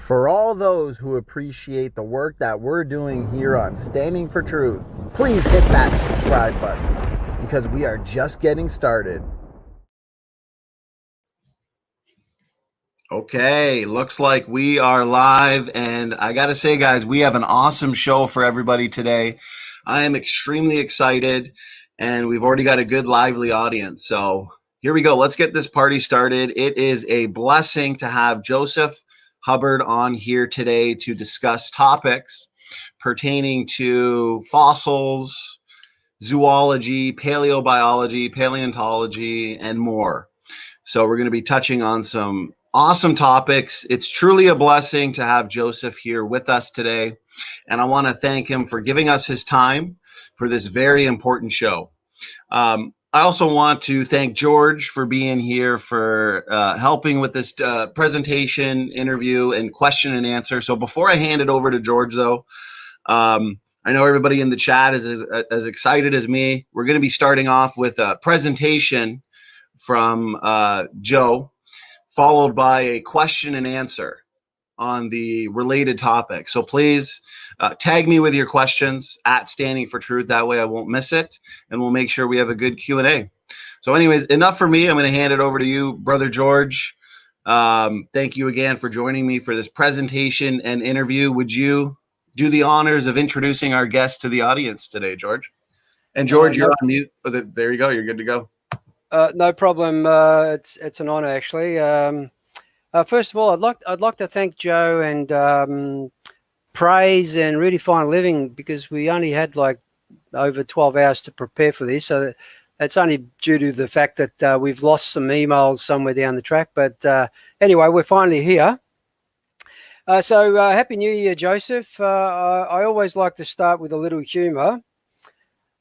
For all those who appreciate the work that we're doing here on Standing for Truth, please hit that subscribe button because we are just getting started. Okay, looks like we are live, and I gotta say, guys, we have an awesome show for everybody today. I am extremely excited, and we've already got a good, lively audience. So here we go. Let's get this party started. It is a blessing to have Joseph Hubbard on here today to discuss topics pertaining to fossils, zoology, paleobiology, paleontology, and more. So we're going to be touching on some awesome topics. It's truly a blessing to have Joseph here with us today. And I want to thank him for giving us his time for this very important show. I also want to thank George for being here, for helping with this presentation, interview, and question and answer. So before I hand it over to George, though, I know everybody in the chat is as excited as me. We're going to be starting off with a presentation from Joe, followed by a question and answer on the related topic. So please tag me with your questions at Standing for Truth. That way I won't miss it, and we'll make sure we have a good Q&A. So anyways, enough for me. I'm going to hand it over to you, Brother George. Thank you again for joining me for this presentation and interview. Would you do the honors of introducing our guest to the audience today, George? And George, you're on mute. Oh, there you go. You're good to go. No problem. It's an honor, actually. First of all, I'd like to thank Joe and praise and really fine living, because we only had like over 12 hours to prepare for this. So it's only due to the fact that we've lost some emails somewhere down the track. But anyway, we're finally here. So Happy New Year, Joseph. I always like to start with a little humor.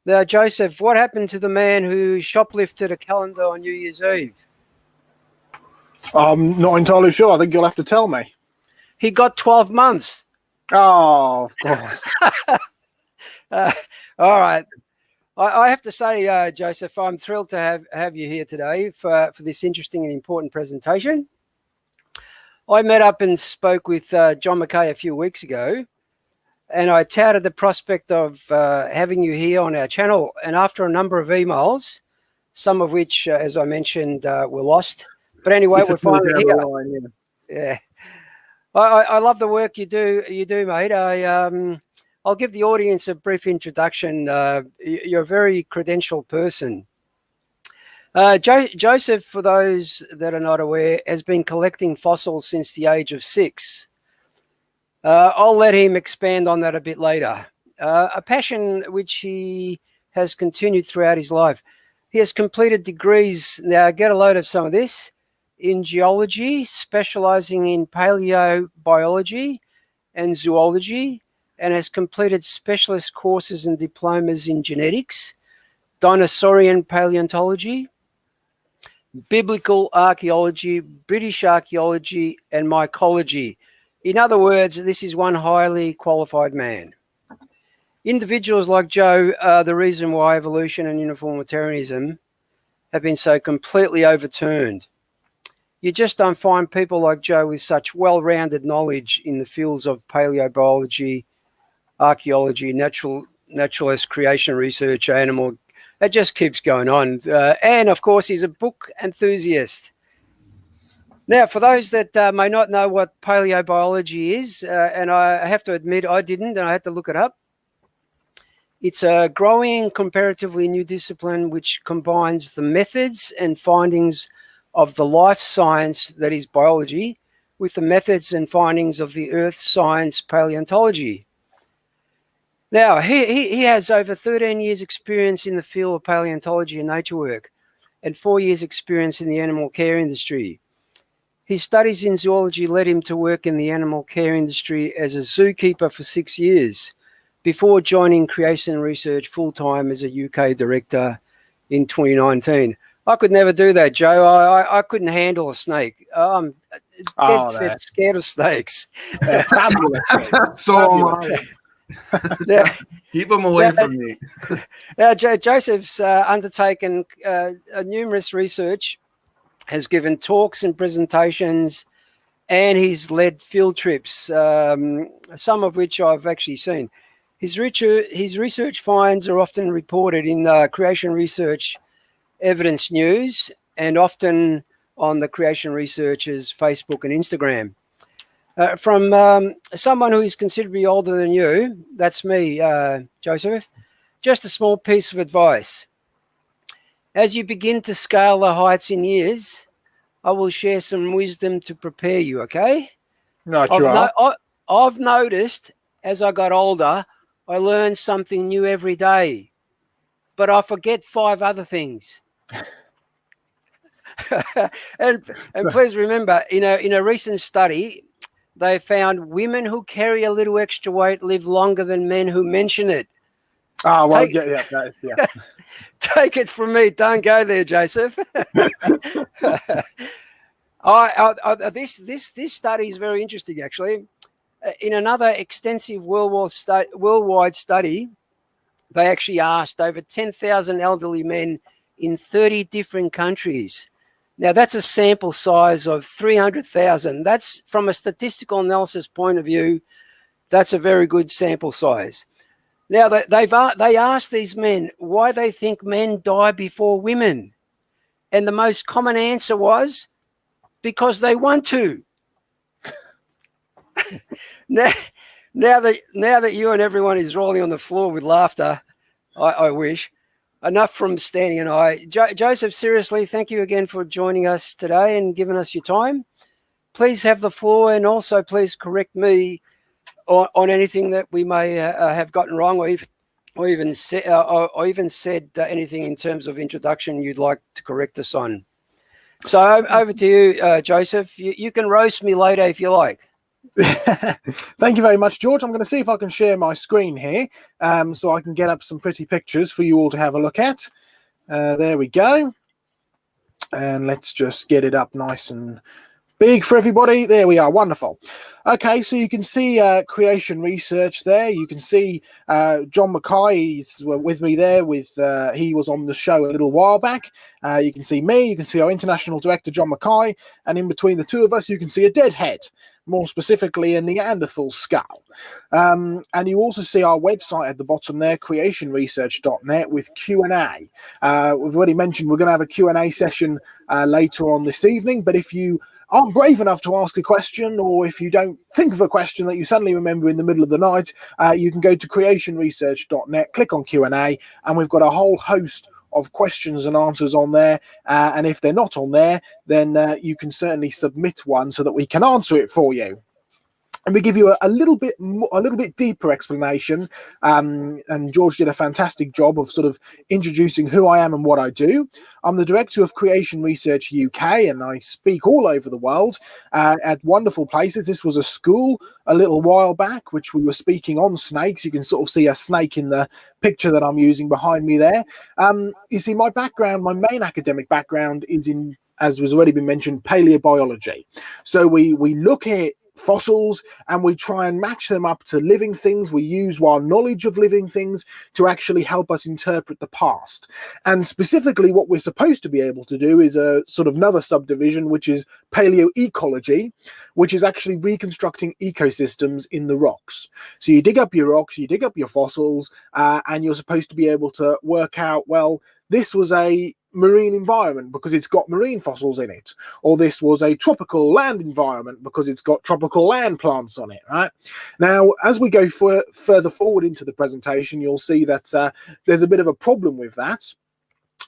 Now, Joseph, what happened to the man who shoplifted a calendar on New Year's Eve? I'm not entirely sure. I think you'll have to tell me. He got 12 months. Oh, of course. All right. I have to say, Joseph, I'm thrilled to have you here today for this interesting and important presentation. I met up and spoke with John McKay a few weeks ago, and I touted the prospect of having you here on our channel. And after a number of emails, some of which, as I mentioned, were lost. But anyway, we're finally here. Yeah. I love the work you do, mate. I'll give the audience a brief introduction. You're a very credentialed person. Joseph, for those that are not aware, has been collecting fossils since the age of 6. I'll let him expand on that a bit later. A passion which he has continued throughout his life. He has completed degrees, now get a load of some of this, in geology, specializing in paleobiology and zoology, and has completed specialist courses and diplomas in genetics, dinosaurian paleontology, biblical archaeology, British archaeology, and mycology. In other words, this is one highly qualified man. Individuals like Joe are the reason why evolution and uniformitarianism have been so completely overturned. You just don't find people like Joe with such well-rounded knowledge in the fields of paleobiology, archaeology, naturalist creation research, animal. It just keeps going on. And, of course, he's a book enthusiast. Now, for those that may not know what paleobiology is, and I have to admit I didn't, and I had to look it up. It's a growing, comparatively new discipline which combines the methods and findings of the life science, that is biology, with the methods and findings of the earth science, paleontology. Now, he has over 13 years experience in the field of paleontology and nature work, and 4 years experience in the animal care industry. His studies in zoology led him to work in the animal care industry as a zookeeper for 6 years, before joining creation research full-time as a UK director in 2019. I could never do that, Joe. I couldn't handle a snake. I'm dead set scared of snakes. So keep them away from me. Now, Joseph's undertaken numerous research, has given talks and presentations and he's led field trips, some of which I've actually seen. His research finds are often reported in the Creation Research Evidence News and often on the Creation Research's Facebook and Instagram. From someone who is considerably older than you, that's me, Joseph, just a small piece of advice. As you begin to scale the heights in years, I will share some wisdom to prepare you, okay? Right, you are. I've noticed as I got older, I learned something new every day, but I forget 5 other things. and please remember, in a recent study, they found women who carry a little extra weight live longer than men who mention it. Oh, well, yeah. Take it from me. Don't go there, Joseph. This study is very interesting, actually. In another extensive worldwide study, they actually asked over 10,000 elderly men in 30 different countries. Now, that's a sample size of 300,000. That's, from a statistical analysis point of view, that's a very good sample size. Now, they asked these men why they think men die before women. And the most common answer was, because they want to. now that you and everyone is rolling on the floor with laughter, I wish. Enough from Stanley and I. Joseph, seriously, thank you again for joining us today and giving us your time. Please have the floor, and also please correct me on anything that we may have gotten wrong, or even said anything in terms of introduction you'd like to correct us on. So over to you, Joseph. You can roast me later if you like. Thank you very much, George. I'm going to see if I can share my screen here so I can get up some pretty pictures for you all to have a look at. There we go. And let's just get it up nice and big for everybody. There we are. Wonderful. Okay, so you can see Creation Research there. You can see John Mackay. He's with me there. He was on the show a little while back. You can see me. You can see our international director, John Mackay. And in between the two of us, you can see a dead head, more specifically a Neanderthal skull. And you also see our website at the bottom there, creationresearch.net, with Q&A. We've already mentioned we're going to have a Q&A session later on this evening, but if you aren't brave enough to ask a question, or if you don't think of a question that you suddenly remember in the middle of the night, you can go to creationresearch.net, click on Q&A, and we've got a whole host of questions and answers on there, and if they're not on there, then you can certainly submit one so that we can answer it for you. And we give you a little bit deeper explanation, and George did a fantastic job of sort of introducing who I am and what I do. I'm the director of Creation Research UK, and I speak all over the world at wonderful places. This was a school a little while back, which we were speaking on snakes. You can sort of see a snake in the picture that I'm using behind me there. You see, my background, my main academic background is in, as was already been mentioned, paleobiology. So we look at fossils and we try and match them up to living things. We use our knowledge of living things to actually help us interpret the past. And specifically what we're supposed to be able to do is a sort of another subdivision, which is paleoecology, which is actually reconstructing ecosystems in the rocks. So you dig up your rocks, you dig up your fossils, and you're supposed to be able to work out, well, this was a marine environment because it's got marine fossils in it, or this was a tropical land environment because it's got tropical land plants on it, right? Now, as we go further forward into the presentation, you'll see that there's a bit of a problem with that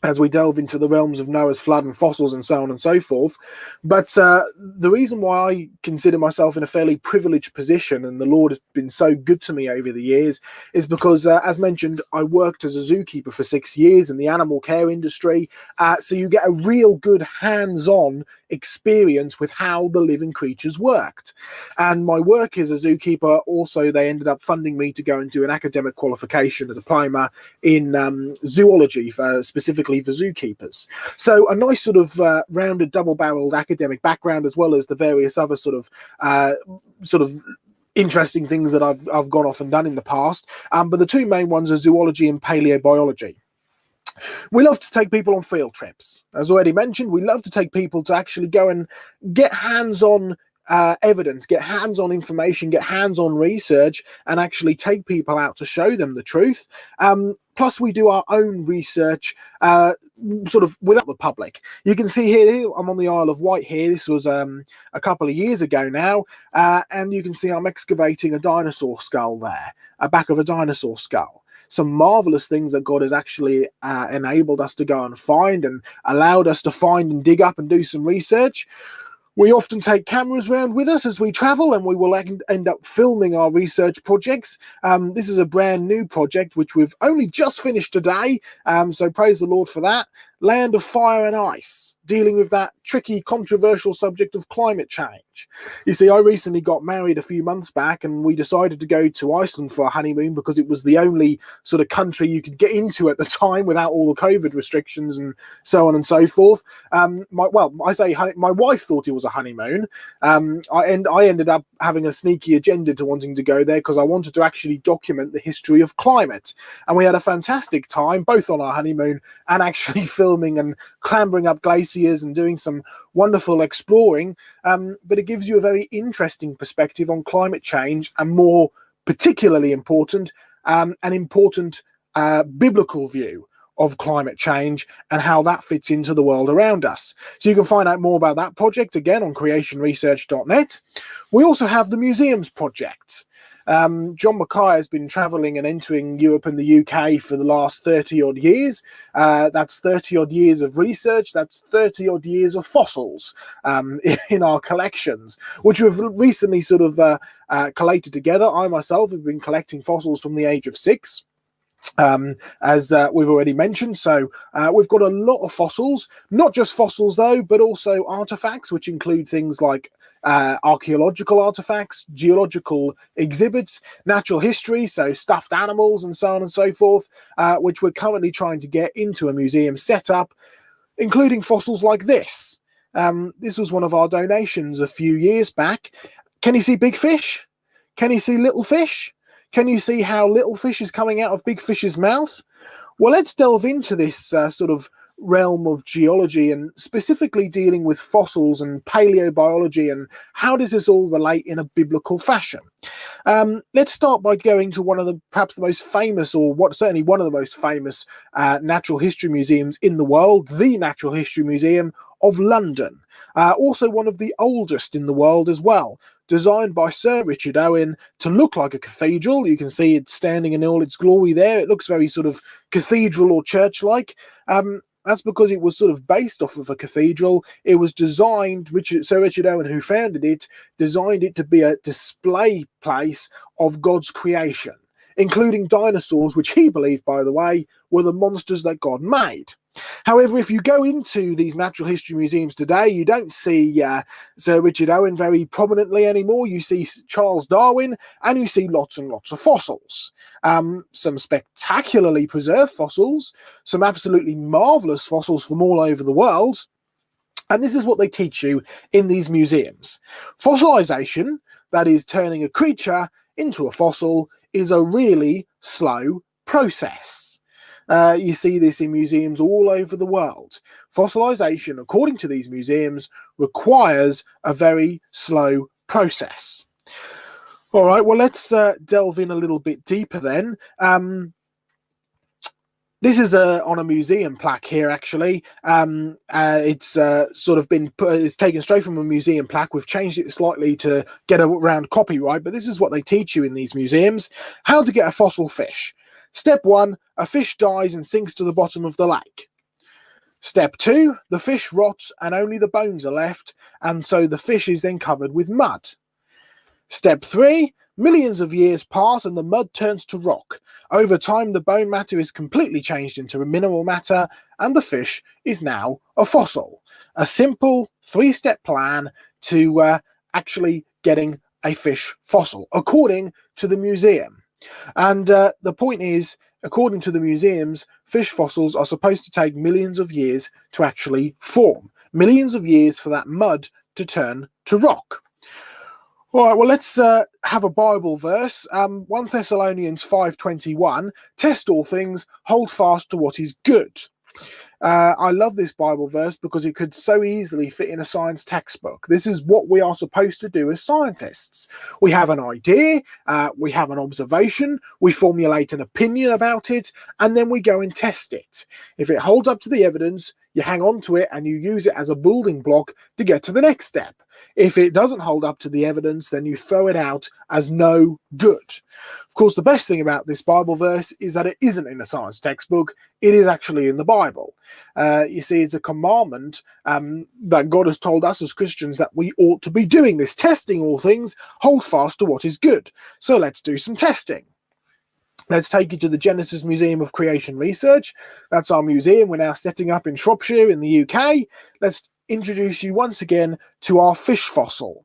as we delve into the realms of Noah's flood and fossils and so on and so forth. But the reason why I consider myself in a fairly privileged position, and the Lord has been so good to me over the years, is because, as mentioned, I worked as a zookeeper for 6 years in the animal care industry. So you get a real good hands-on experience with how the living creatures worked. And my work as a zookeeper, also, they ended up funding me to go and do an academic qualification, a diploma in zoology, specifically for zookeepers. So a nice sort of rounded, double-barreled academic background, as well as the various other sort of interesting things that I've gone off and done in the past. But the two main ones are zoology and paleobiology. We love to take people on field trips. As already mentioned, we love to take people to actually go and get hands-on evidence, get hands-on information, get hands-on research, and actually take people out to show them the truth. Plus, we do our own research sort of without the public. You can see here, I'm on the Isle of Wight here. This was a couple of years ago now, and you can see I'm excavating a dinosaur skull there, a back of a dinosaur skull. Some marvelous things that God has actually enabled us to go and find and allowed us to find and dig up and do some research. We often take cameras around with us as we travel, and we will end up filming our research projects. This is a brand new project which we've only just finished today, so praise the Lord for that. Land of Fire and Ice, dealing with that tricky, controversial subject of climate change. You see, I recently got married a few months back, and we decided to go to Iceland for a honeymoon because it was the only sort of country you could get into at the time without all the COVID restrictions and so on and so forth. My wife thought it was a honeymoon. I ended up having a sneaky agenda to wanting to go there because I wanted to actually document the history of climate. And we had a fantastic time, both on our honeymoon and actually filming and clambering up glaciers and doing some wonderful exploring, but it gives you a very interesting perspective on climate change, and more particularly important, an important biblical view of climate change and how that fits into the world around us. So you can find out more about that project again on creationresearch.net. We also have the Museums Project. John Mackay has been travelling and entering Europe and the UK for the last 30 odd years. That's 30 odd years of research. That's 30 odd years of fossils in our collections, which we've recently sort of collated together. I myself have been collecting fossils from the age of 6. As we've already mentioned. So we've got a lot of fossils, not just fossils though, but also artifacts, which include things like archaeological artifacts, geological exhibits, natural history, so stuffed animals and so on and so forth, which we're currently trying to get into a museum setup, including fossils like this. This was one of our donations a few years back. Can you see big fish? Can you see little fish? Can you see how little fish is coming out of big fish's mouth? Well, let's delve into this sort of realm of geology, and specifically dealing with fossils and paleobiology, and how does this all relate in a biblical fashion. Let's start by going to one of the perhaps the most famous, or certainly one of the most famous natural history museums in the world, the Natural History Museum of London. Also one of the oldest in the world as well, designed by Sir Richard Owen to look like a cathedral. You can see it standing in all its glory there. It looks very sort of cathedral or church-like. That's because it was sort of based off of a cathedral. It was designed, Sir Richard Owen, who founded it, designed it to be a display place of God's creation, including dinosaurs, which he believed, by the way, were the monsters that God made. However, if you go into these natural history museums today, you don't see Sir Richard Owen very prominently anymore. You see Charles Darwin, and you see lots and lots of fossils. Some spectacularly preserved fossils, some absolutely marvellous fossils from all over the world. And this is what they teach you in these museums. Fossilization, that is turning a creature into a fossil, is a really slow process. You see this in museums all over the world. Fossilization, according to these museums, requires a very slow process. All right, well, let's delve in a little bit deeper then. This is on a museum plaque here, actually. It's sort of been it's taken straight from a museum plaque. We've changed it slightly to get around copyright, but this is what they teach you in these museums. How to get a fossil fish. Step 1, a fish dies and sinks to the bottom of the lake. Step 2, the fish rots and only the bones are left, and so the fish is then covered with mud. Step 3, millions of years pass and the mud turns to rock. Over time, the bone matter is completely changed into mineral matter, and the fish is now a fossil. A simple 3-step plan to actually getting a fish fossil, according to the museum. And the point is, according to the museums, fish fossils are supposed to take millions of years to actually form. Millions of years for that mud to turn to rock. All right, well, let's have a Bible verse. 1 Thessalonians 5:21, test all things, hold fast to what is good. I love this Bible verse because it could so easily fit in a science textbook. This is what we are supposed to do as scientists. We have an idea, we have an observation, we formulate an opinion about it, and then we go and test it. If it holds up to the evidence, you hang on to it and you use it as a building block to get to the next step. If it doesn't hold up to the evidence, then you throw it out as no good. Of course, the best thing about this Bible verse is that it isn't in a science textbook. It is actually in the Bible. You see, it's a commandment that God has told us as Christians that we ought to be doing this, testing all things, hold fast to what is good. So let's do some testing. Let's take you to the Genesis Museum of Creation Research. That's our museum we're now setting up in Shropshire in the UK. Let's introduce you once again to our fish fossil.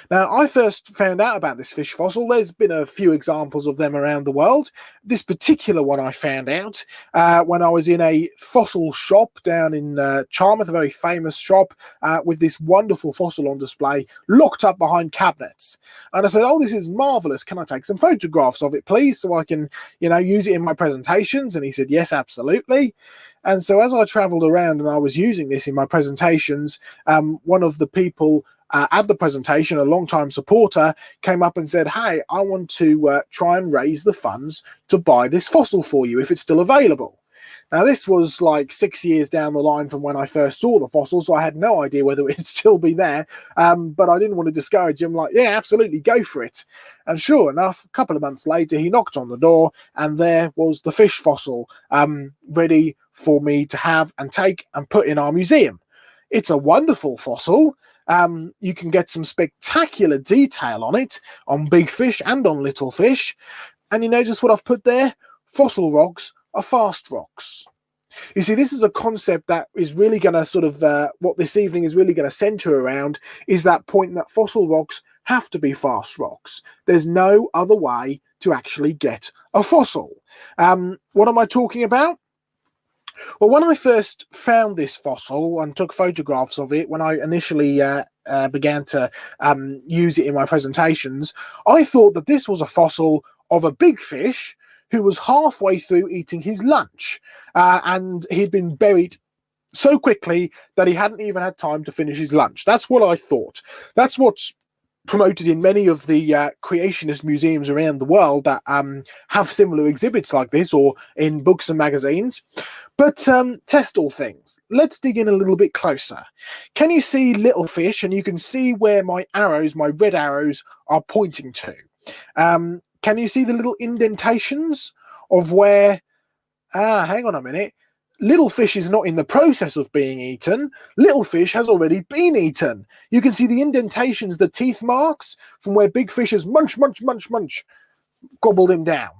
Now, I first found out about this fish fossil. There's been a few examples of them around the world. This particular one I found out when I was in a fossil shop down in Charmouth, a very famous shop, with this wonderful fossil on display, locked up behind cabinets. And I said, oh, this is marvellous. Can I take some photographs of it, please, so I can, use it in my presentations? And he said, yes, absolutely. And so as I travelled around and I was using this in my presentations, one of the people at the presentation, a long-time supporter, came up and said, hey, I want to try and raise the funds to buy this fossil for you if it's still available. Now, this was like 6 years down the line from when I first saw the fossil, so I had no idea whether it'd still be there, but I didn't want to discourage him. Like, yeah, absolutely, go for it. And sure enough, a couple of months later, he knocked on the door, and there was the fish fossil ready for me to have and take and put in our museum. It's a wonderful fossil. You can get some spectacular detail on it, on big fish and on little fish. And you notice what I've put there? Fossil rocks are fast rocks. You see, this is a concept that is really going to sort of, what this evening is really going to centre around, is that point that fossil rocks have to be fast rocks. There's no other way to actually get a fossil. What am I talking about? Well, when I first found this fossil and took photographs of it, when I initially began to use it in my presentations, I thought that this was a fossil of a big fish who was halfway through eating his lunch, and he'd been buried so quickly that he hadn't even had time to finish his lunch. That's what I thought. That's what's promoted in many of the creationist museums around the world that have similar exhibits like this, or in books and magazines. But test all things. Let's dig in a little bit closer. Can you see little fish? And you can see where my arrows, my red arrows, are pointing to. Can you see the little indentations of where... hang on a minute. Little fish is not in the process of being eaten. Little fish has already been eaten. You can see the indentations, the teeth marks, from where big fish has munch, munch, munch, munch, gobbled him down.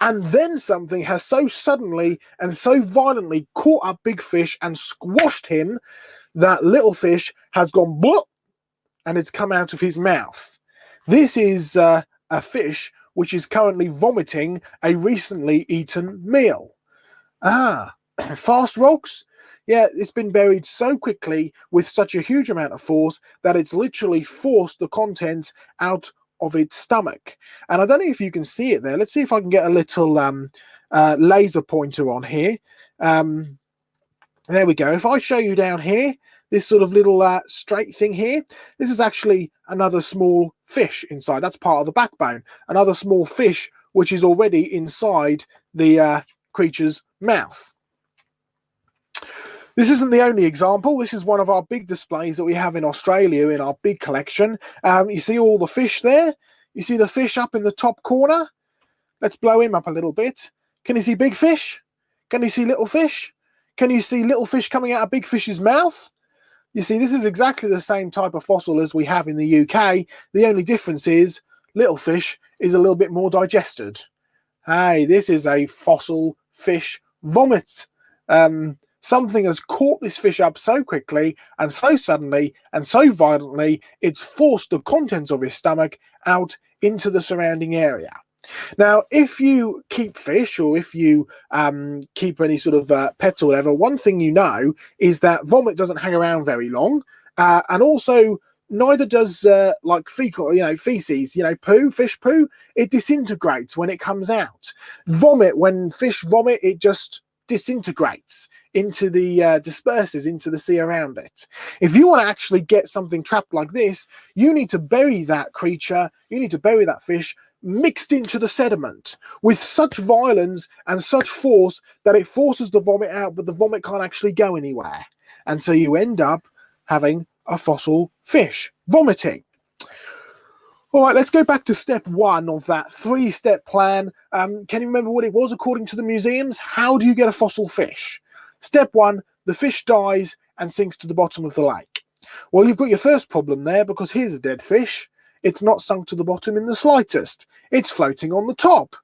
And then something has so suddenly and so violently caught up big fish and squashed him that little fish has gone blop, and it's come out of his mouth. This is a fish which is currently vomiting a recently eaten meal. Fast rocks? Yeah, it's been buried so quickly with such a huge amount of force that it's literally forced the contents out of its stomach. And I don't know if you can see it there. Let's see if I can get a little laser pointer on here. There we go. If I show you down here, this sort of little straight thing here, this is actually another small fish inside. That's part of the backbone. Another small fish which is already inside the creature's mouth. This isn't the only example. This is one of our big displays that we have in Australia in our big collection. You see all the fish there? You see the fish up in the top corner? Let's blow him up a little bit. Can you see big fish? Can you see little fish? Can you see little fish coming out of big fish's mouth? You see, this is exactly the same type of fossil as we have in the UK. The only difference is little fish is a little bit more digested. Hey, this is a fossil fish vomit. Something has caught this fish up so quickly and so suddenly and so violently, it's forced the contents of his stomach out into the surrounding area. Now, if you keep fish, or if you keep any sort of pets or whatever, one thing you know is that vomit doesn't hang around very long, and also neither does like fecal, feces, poo, fish poo. It disintegrates when it comes out. Vomit, when fish vomit, it just disintegrates into the disperses into the sea around it. If you want to actually get something trapped like this, you need to bury that creature, you need to bury that fish mixed into the sediment with such violence and such force that it forces the vomit out, but the vomit can't actually go anywhere. And so you end up having a fossil fish vomiting. All right, let's go back to step 1 of that 3-step plan. Can you remember what it was according to the museums? How do you get a fossil fish? Step 1, the fish dies and sinks to the bottom of the lake. Well, you've got your first problem there, because here's a dead fish. It's not sunk to the bottom in the slightest. It's floating on the top.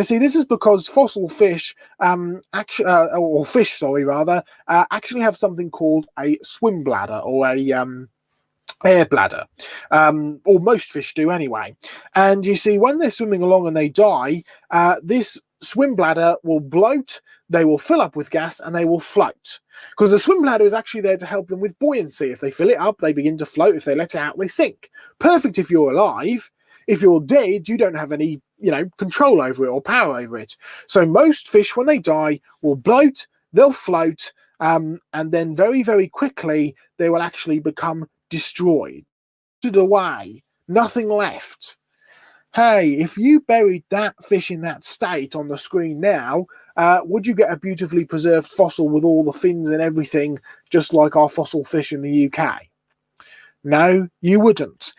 See, this is because fossil fish, actually have something called a swim bladder, or a air bladder, or most fish do anyway. And you see, when they're swimming along and they die, this swim bladder will bloat, they will fill up with gas, and they will float. Because the swim bladder is actually there to help them with buoyancy. If they fill it up, they begin to float. If they let it out, they sink. Perfect if you're alive. If you're dead, you don't have any, control over it or power over it. So most fish, when they die, will bloat, they'll float, and then very, very quickly, they will actually become destroyed. Away, nothing left. Hey, if you buried that fish in that state on the screen now, would you get a beautifully preserved fossil with all the fins and everything, just like our fossil fish in the UK? No, you wouldn't.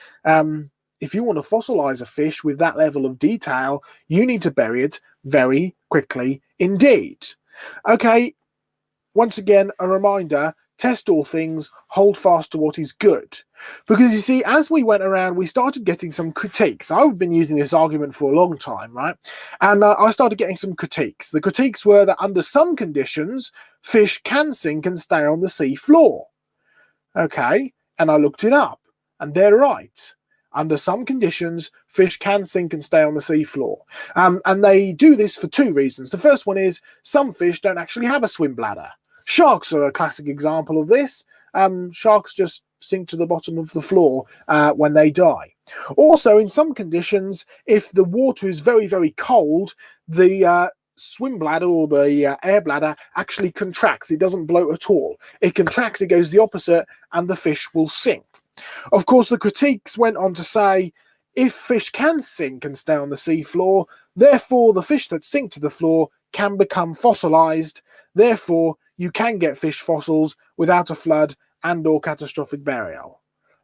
If you want to fossilize a fish with that level of detail, you need to bury it very quickly indeed. Okay, once again, a reminder, test all things, hold fast to what is good. Because you see, as we went around, we started getting some critiques. I've been using this argument for a long time, right? And I started getting some critiques. The critiques were that under some conditions, fish can sink and stay on the sea floor. Okay, and I looked it up, and they're right. Under some conditions, fish can sink and stay on the sea floor. And they do this for 2 reasons. The first one is some fish don't actually have a swim bladder. Sharks are a classic example of this. Sharks just sink to the bottom of the floor when they die. Also, in some conditions, if the water is very, very cold, the swim bladder or the air bladder actually contracts. It doesn't bloat at all. It contracts, it goes the opposite, and the fish will sink. Of course, the critiques went on to say, if fish can sink and stay on the sea floor, therefore the fish that sink to the floor can become fossilized. Therefore, you can get fish fossils without a flood and or catastrophic burial.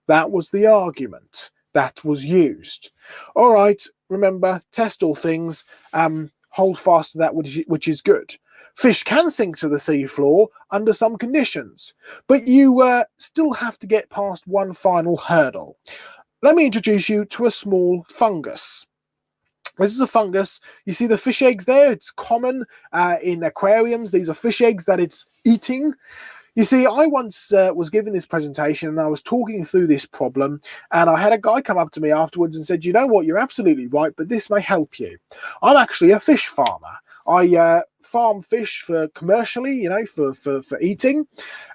That was the argument that was used. All right, remember, test all things, hold fast to that which is good. Fish can sink to the sea floor under some conditions, but you still have to get past one final hurdle. Let me introduce you to a small fungus. This is a fungus. You see the fish eggs there? It's common in aquariums. These are fish eggs that it's eating. You see, I once was given this presentation and I was talking through this problem, and I had a guy come up to me afterwards and said, you know what, you're absolutely right, but this may help you. I'm actually a fish farmer. I farm fish for commercially, for eating.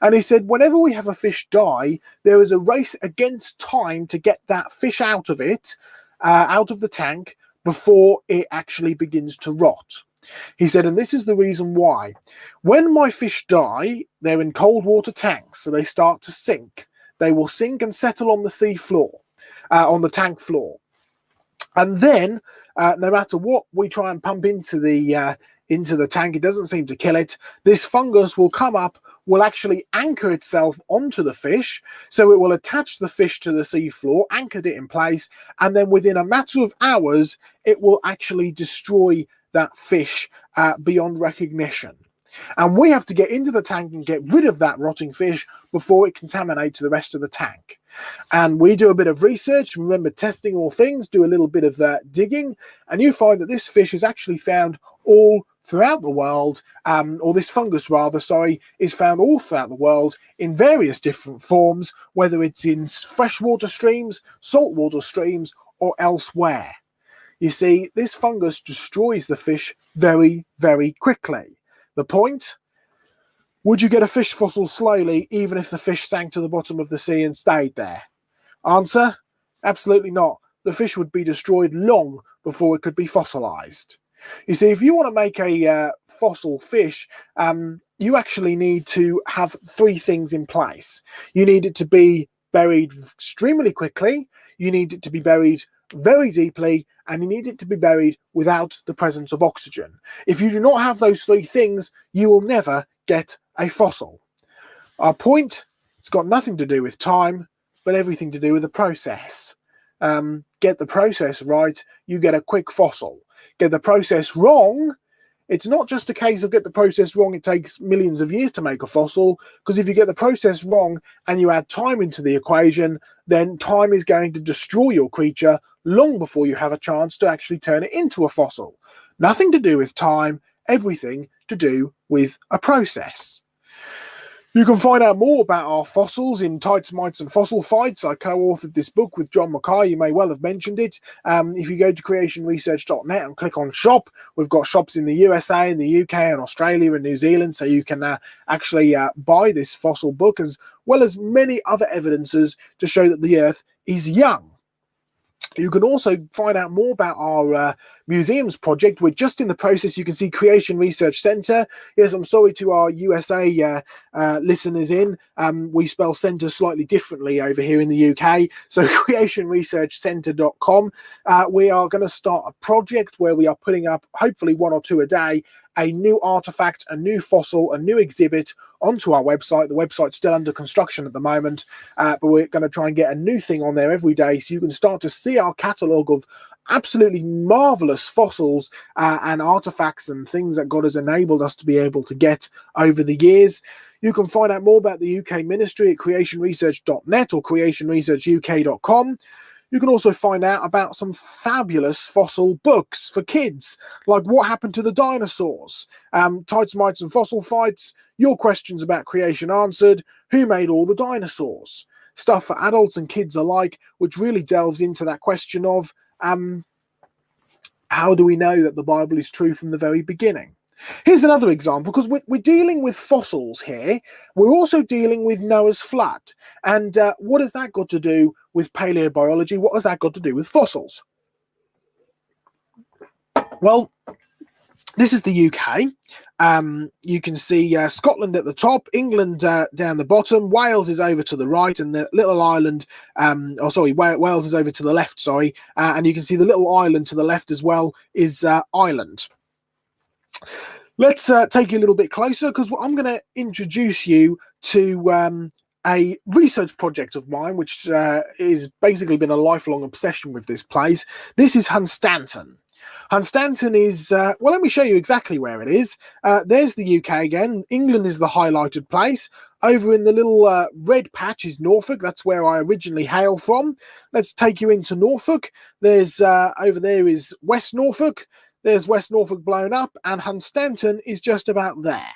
And he said, whenever we have a fish die, there is a race against time to get that fish out of it, out of the tank, before it actually begins to rot. He said, and this is the reason why. When my fish die, they're in cold water tanks, so they start to sink. They will sink and settle on the sea floor, on the tank floor. And then, no matter what we try and pump into the tank, it doesn't seem to kill it. This fungus will come up, will actually anchor itself onto the fish, so it will attach the fish to the sea floor, anchored it in place, and then within a matter of hours, it will actually destroy that fish beyond recognition. And we have to get into the tank and get rid of that rotting fish before it contaminates the rest of the tank. And we do a bit of research, remember testing all things, do a little bit of digging, and you find that this fish is actually found all throughout the world, or this fungus rather, is found all throughout the world in various different forms, whether it's in freshwater streams, saltwater streams, or elsewhere. You see, this fungus destroys the fish very, very quickly. The point? Would you get a fish fossil slowly, even if the fish sank to the bottom of the sea and stayed there? Answer? Absolutely not. The fish would be destroyed long before it could be fossilized. You see, if you want to make a fossil fish, you actually need to have three things in place. You need it to be buried extremely quickly, you need it to be buried very deeply, and you need it to be buried without the presence of oxygen. If you do not have those three things, you will never get a fossil. Our point, it's got nothing to do with time, but everything to do with the process. Get the process right, you get a quick fossil. Get the process wrong, it's not just a case of get the process wrong, it takes millions of years to make a fossil, because if you get the process wrong and you add time into the equation, then time is going to destroy your creature long before you have a chance to actually turn it into a fossil. Nothing to do with time, everything to do with a process. You can find out more about our fossils in Tights, Mites and Fossil Fights. I co-authored this book with John Mackay. You may well have mentioned it. If you go to creationresearch.net and click on shop, we've got shops in the USA, in the UK and Australia and New Zealand, so you can actually buy this fossil book, as well as many other evidences to show that the Earth is young. You can also find out more about our museums project. We're just in the process. You can see Creation Research Centre. Yes, I'm sorry to our USA listeners in. We spell centre slightly differently over here in the UK. So creationresearchcentre.com. We are going to start a project where we are putting up, hopefully one or two a day, a new artifact, a new fossil, a new exhibit onto our website. The website's still under construction at the moment, but we're going to try and get a new thing on there every day, so you can start to see our catalogue of absolutely marvellous fossils and artifacts and things that God has enabled us to be able to get over the years. You can find out more about the UK ministry at creationresearch.net or creationresearchuk.com. You can also find out about some fabulous fossil books for kids, like What Happened to the Dinosaurs, Tights, Mites and Fossil Fights, Your Questions About Creation Answered, Who Made All the Dinosaurs? Stuff for adults and kids alike, which really delves into that question of how do we know that the Bible is true from the very beginning? Here's another example, because we're dealing with fossils here. We're also dealing with Noah's flood. And what has that got to do with paleobiology? What has that got to do with fossils? Well, this is the UK. You can see Scotland at the top, England down the bottom, Wales is over to the right, and the little island, Wales is over to the left, sorry. And you can see the little island to the left as well is Ireland. Let's take you a little bit closer, because I'm going to introduce you to a research project of mine, which has basically been a lifelong obsession with this place. This is Hunstanton. Hunstanton is, well, let me show you exactly where it is. There's the UK again. England is the highlighted place. Over in the little red patch is Norfolk. That's where I originally hail from. Let's take you into Norfolk. There's, over there is West Norfolk. There's West Norfolk blown up, and Hunstanton is just about there.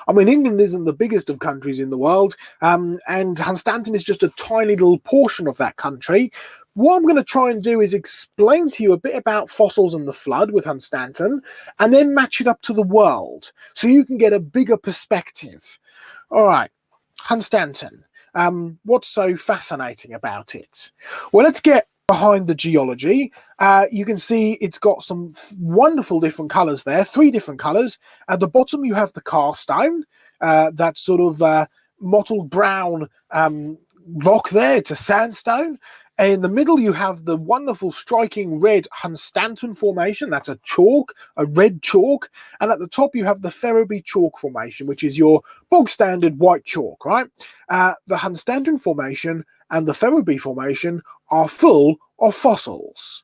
I mean, England isn't the biggest of countries in the world, and Hunstanton is just a tiny little portion of that country. What I'm going to try and do is explain to you a bit about fossils and the flood with Hunstanton, and then match it up to the world, so you can get a bigger perspective. All right, Hunstanton. What's so fascinating about it? Well, let's get behind the geology. You can see it's got some wonderful different colours there, 3 different colours. At the bottom you have the carstone, that sort of mottled brown rock there. It's a sandstone. In the middle you have the wonderful striking red Hunstanton Formation. That's a chalk, a red chalk. And at the top you have the Ferriby Chalk Formation, which is your bog standard white chalk, right? The Hunstanton Formation and the Ferriby Formation are full of fossils.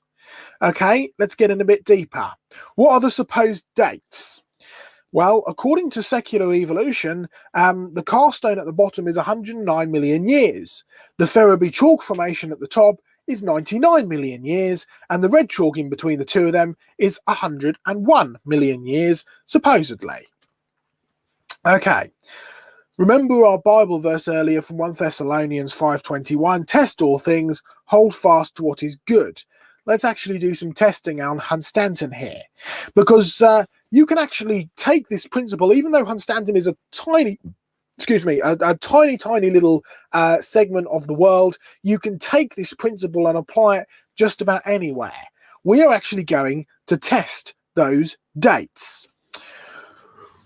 Okay, let's get in a bit deeper. What are the supposed dates? Well, according to secular evolution, the carstone at the bottom is 109 million years. The Ferriby Chalk Formation at the top is 99 million years, and the red chalk in between the two of them is 101 million years, supposedly. Okay. Remember our Bible verse earlier from 1 Thessalonians 5:21, test all things, hold fast to what is good. Let's actually do some testing on Hunstanton here, because you can actually take this principle, even though Hunstanton is a tiny, a tiny little segment of the world, you can take this principle and apply it just about anywhere. We are actually going to test those dates.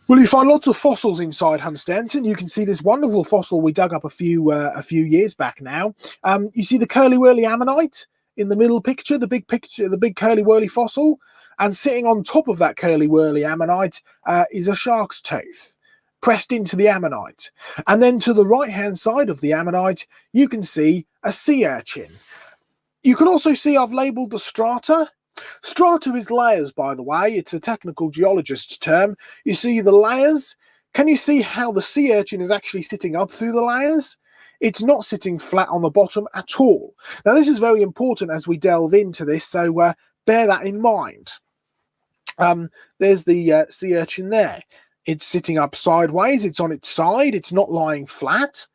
Well, you find lots of fossils inside Hunstanton. You can see this wonderful fossil we dug up a few years back now. You see the curly whirly ammonite in the middle picture, the big curly whirly fossil, and sitting on top of that curly whirly ammonite is a shark's tooth pressed into the ammonite. And then to the right hand side of the ammonite, you can see a sea urchin. You can also see I've labelled the strata. Strata is layers, by the way. It's a technical geologist's term. You see the layers. Can you see how the sea urchin is actually sitting up through the layers? It's not sitting flat on the bottom at all. Now, this is very important as we delve into this, so bear that in mind. There's the sea urchin there. It's sitting up sideways. It's on its side. It's not lying flat.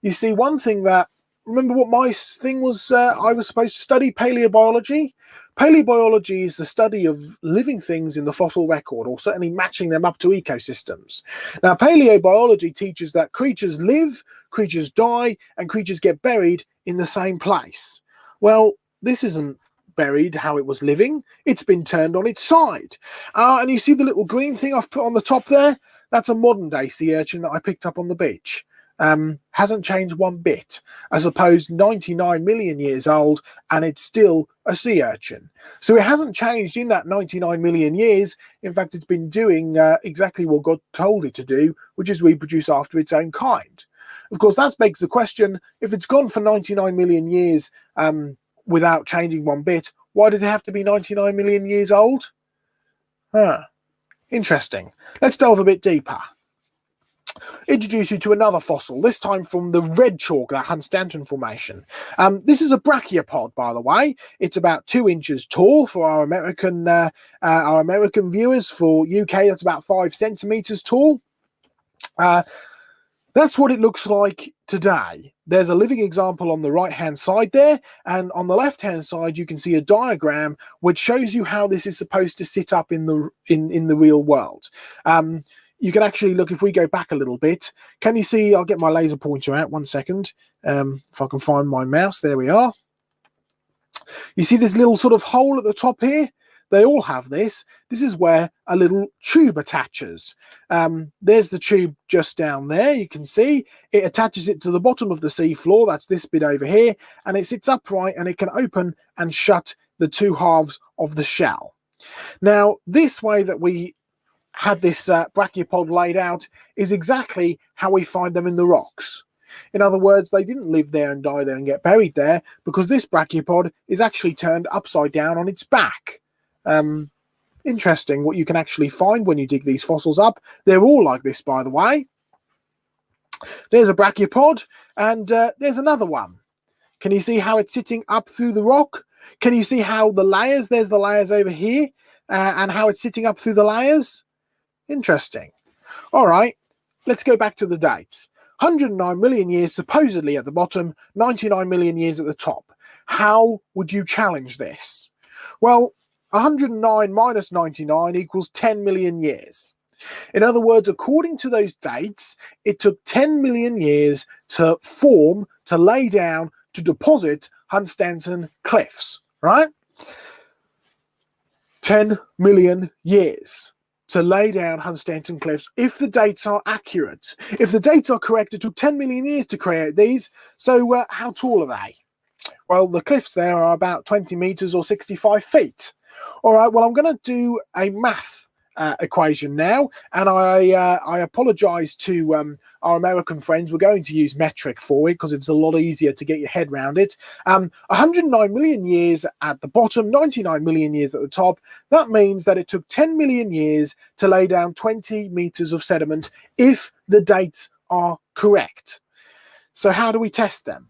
You see, one thing that, remember what my thing was, I was supposed to study paleobiology? Paleobiology is the study of living things in the fossil record, or certainly matching them up to ecosystems. Now, paleobiology teaches that creatures live, creatures die, and creatures get buried in the same place. Well, this isn't buried how it was living. It's been turned on its side. And you see the little green thing I've put on the top there? That's a modern day sea urchin that I picked up on the beach. Hasn't changed one bit, as opposed 99 million years old, and it's still a sea urchin. So it hasn't changed in that 99 million years. In fact, it's been doing exactly what God told it to do, which is reproduce after its own kind. Of course, that begs the question, if it's gone for 99 million years without changing one bit, why does it have to be 99 million years old? Interesting. Let's delve a bit deeper. Introduce you to another fossil, this time from the red chalk, that Hunstanton Formation. This is a brachiopod, by the way. It's about 2 inches tall for our American viewers. For UK, that's about 5 centimeters tall. That's what it looks like today. There's a living example on the right-hand side there, and on the left-hand side, you can see a diagram which shows you how this is supposed to sit up in the real world. You can actually look, if we go back a little bit, can you see, I'll get my laser pointer out, 1 second, if I can find my mouse, there we are. You see this little sort of hole at the top here? They all have this. This is where a little tube attaches. There's the tube just down there, you can see. It attaches it to the bottom of the sea floor, that's this bit over here, and it sits upright and it can open and shut the 2 halves of the shell. Now, this way that we had this brachiopod laid out is exactly how we find them in the rocks. In other words, they didn't live there and die there and get buried there, because this brachiopod is actually turned upside down on its back. Interesting what you can actually find when you dig these fossils up. They're all like this, by the way. There's a brachiopod, and there's another one. Can you see how it's sitting up through the rock? Can you see how the layers, there's the layers over here, and how it's sitting up through the layers? Interesting. All right, let's go back to the dates. 109 million years supposedly at the bottom, 99 million years at the top. How would you challenge this? Well, 109 minus 99 equals 10 million years. In other words, according to those dates, it took 10 million years to form, to lay down, to deposit Hunstanton cliffs, right? 10 million years to lay down Hunstanton cliffs, if the dates are accurate. If the dates are correct, it took 10 million years to create these. So how tall are they? Well, the cliffs there are about 20 meters or 65 feet. All right, well, I'm going to do a math equation now, and I apologize to our American friends. We're going to use metric for it because it's a lot easier to get your head around it. 109 million years at the bottom, 99 million years at the top. That means that it took 10 million years to lay down 20 meters of sediment if the dates are correct. So how do we test them?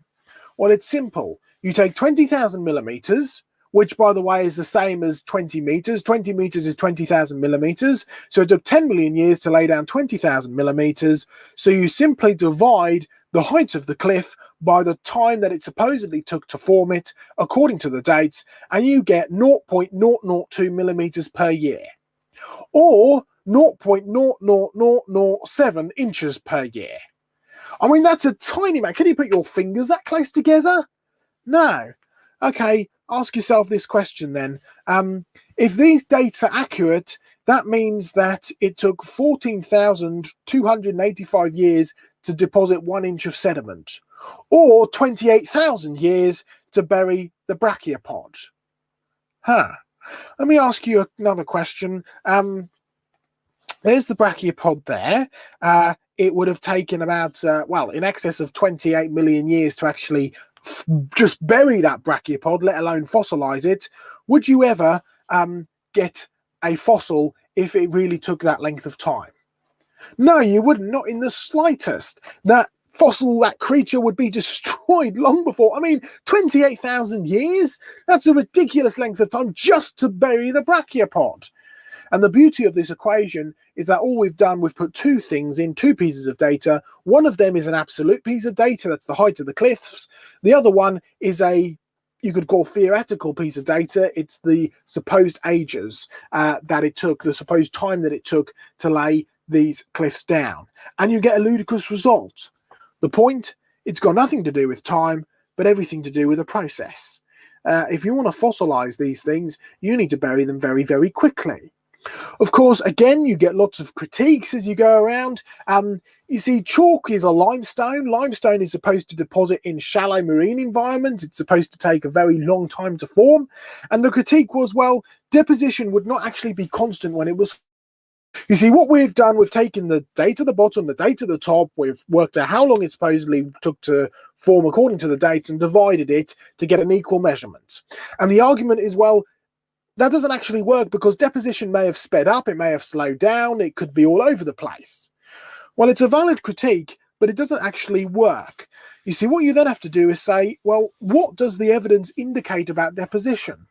Well, it's simple. You take 20,000 millimeters, which, by the way, is the same as 20 meters. 20 meters is 20,000 millimeters. So it took 10 million years to lay down 20,000 millimeters. So you simply divide the height of the cliff by the time that it supposedly took to form it, according to the dates, and you get 0.0002 millimeters per year, or 0.00007 inches per year. I mean, that's a tiny amount. Can you put your fingers that close together? No. Okay. Ask yourself this question then. If these dates are accurate, that means that it took 14,285 years to deposit 1 inch of sediment, or 28,000 years to bury the brachiopod. Let me ask you another question. There's the brachiopod there. It would have taken about, in excess of 28 million years to actually just bury that brachiopod, let alone fossilize it. Would you ever get a fossil if it really took that length of time? No, you wouldn't, not in the slightest. That fossil, that creature would be destroyed long before. I mean, 28,000 years? That's a ridiculous length of time just to bury the brachiopod. And the beauty of this equation is that all we've done, we've put 2 things in, 2 pieces of data. One of them is an absolute piece of data, that's the height of the cliffs. The other one is you could call theoretical piece of data. It's the supposed ages that it took, the supposed time that it took to lay these cliffs down. And you get a ludicrous result. The point, it's got nothing to do with time, but everything to do with a process. If you want to fossilize these things, you need to bury them very, very quickly. Of course, again, you get lots of critiques as you go around. You see, chalk is a limestone. Limestone is supposed to deposit in shallow marine environments. It's supposed to take a very long time to form. And the critique was, well, deposition would not actually be constant when it was. You see, what we've done, we've taken the date at the bottom, the date at the top, we've worked out how long it supposedly took to form according to the date and divided it to get an equal measurement. And the argument is, well, that doesn't actually work because deposition may have sped up, it may have slowed down, it could be all over the place. Well, it's a valid critique, but it doesn't actually work. You see, what you then have to do is say, well, what does the evidence indicate about deposition?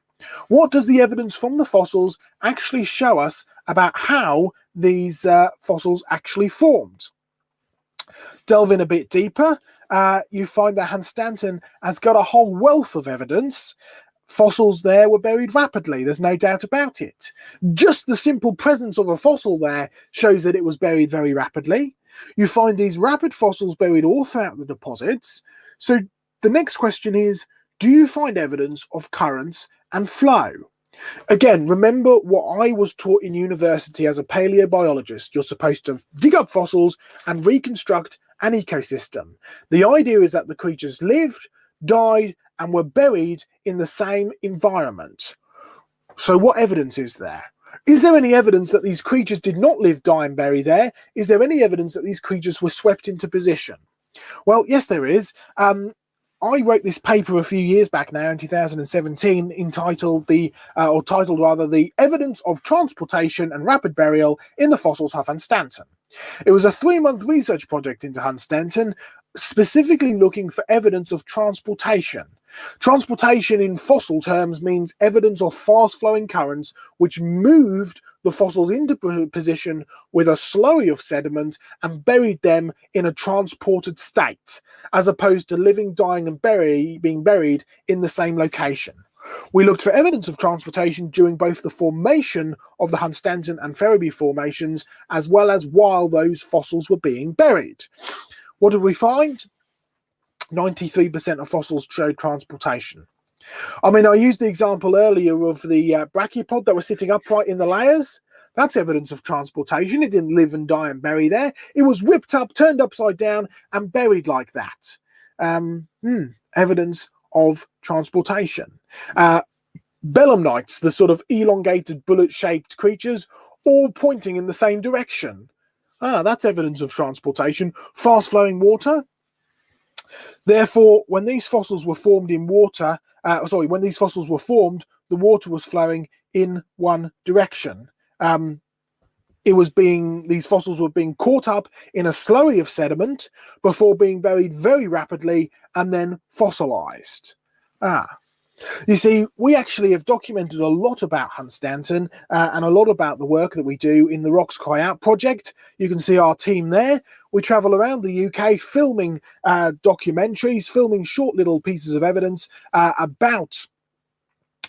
What does the evidence from the fossils actually show us about how these fossils actually formed? Delve in a bit deeper, you find that Hans Stanton has got a whole wealth of evidence. Fossils there were buried rapidly, there's no doubt about it. Just the simple presence of a fossil there shows that it was buried very rapidly. You find these rapid fossils buried all throughout the deposits. So the next question is, do you find evidence of currents and flow? Again, remember what I was taught in university as a paleobiologist. You're supposed to dig up fossils and reconstruct an ecosystem. The idea is that the creatures lived, died, and were buried in the same environment. So what evidence is there? Is there any evidence that these creatures did not live, die, and bury there? Is there any evidence that these creatures were swept into position? Well, yes, there is. I wrote this paper a few years back now, in 2017, titled The Evidence of Transportation and Rapid Burial in the Fossils of Hans Stanton. It was a 3-month research project into Hans Stanton, specifically looking for evidence of transportation. Transportation in fossil terms means evidence of fast-flowing currents which moved the fossils into position with a slurry of sediment and buried them in a transported state, as opposed to living, dying, and being buried in the same location. We looked for evidence of transportation during both the formation of the Hans Stanton and Ferriby formations, as well as while those fossils were being buried. What did we find? 93% of fossils showed transportation. I mean, I used the example earlier of the brachiopod that was sitting upright in the layers. That's evidence of transportation. It didn't live and die and bury there. It was whipped up, turned upside down, and buried like that. Evidence of transportation. Belemnites, the sort of elongated, bullet-shaped creatures, all pointing in the same direction. That's evidence of transportation. Fast-flowing water. Therefore, when these fossils were formed in water, when these fossils were formed, the water was flowing in one direction. These fossils were being caught up in a slurry of sediment before being buried very rapidly and then fossilized. You see, we actually have documented a lot about Hans Stanton and a lot about the work that we do in the Rocks Cry Out project. You can see our team there. We travel around the UK filming documentaries, filming short little pieces of evidence about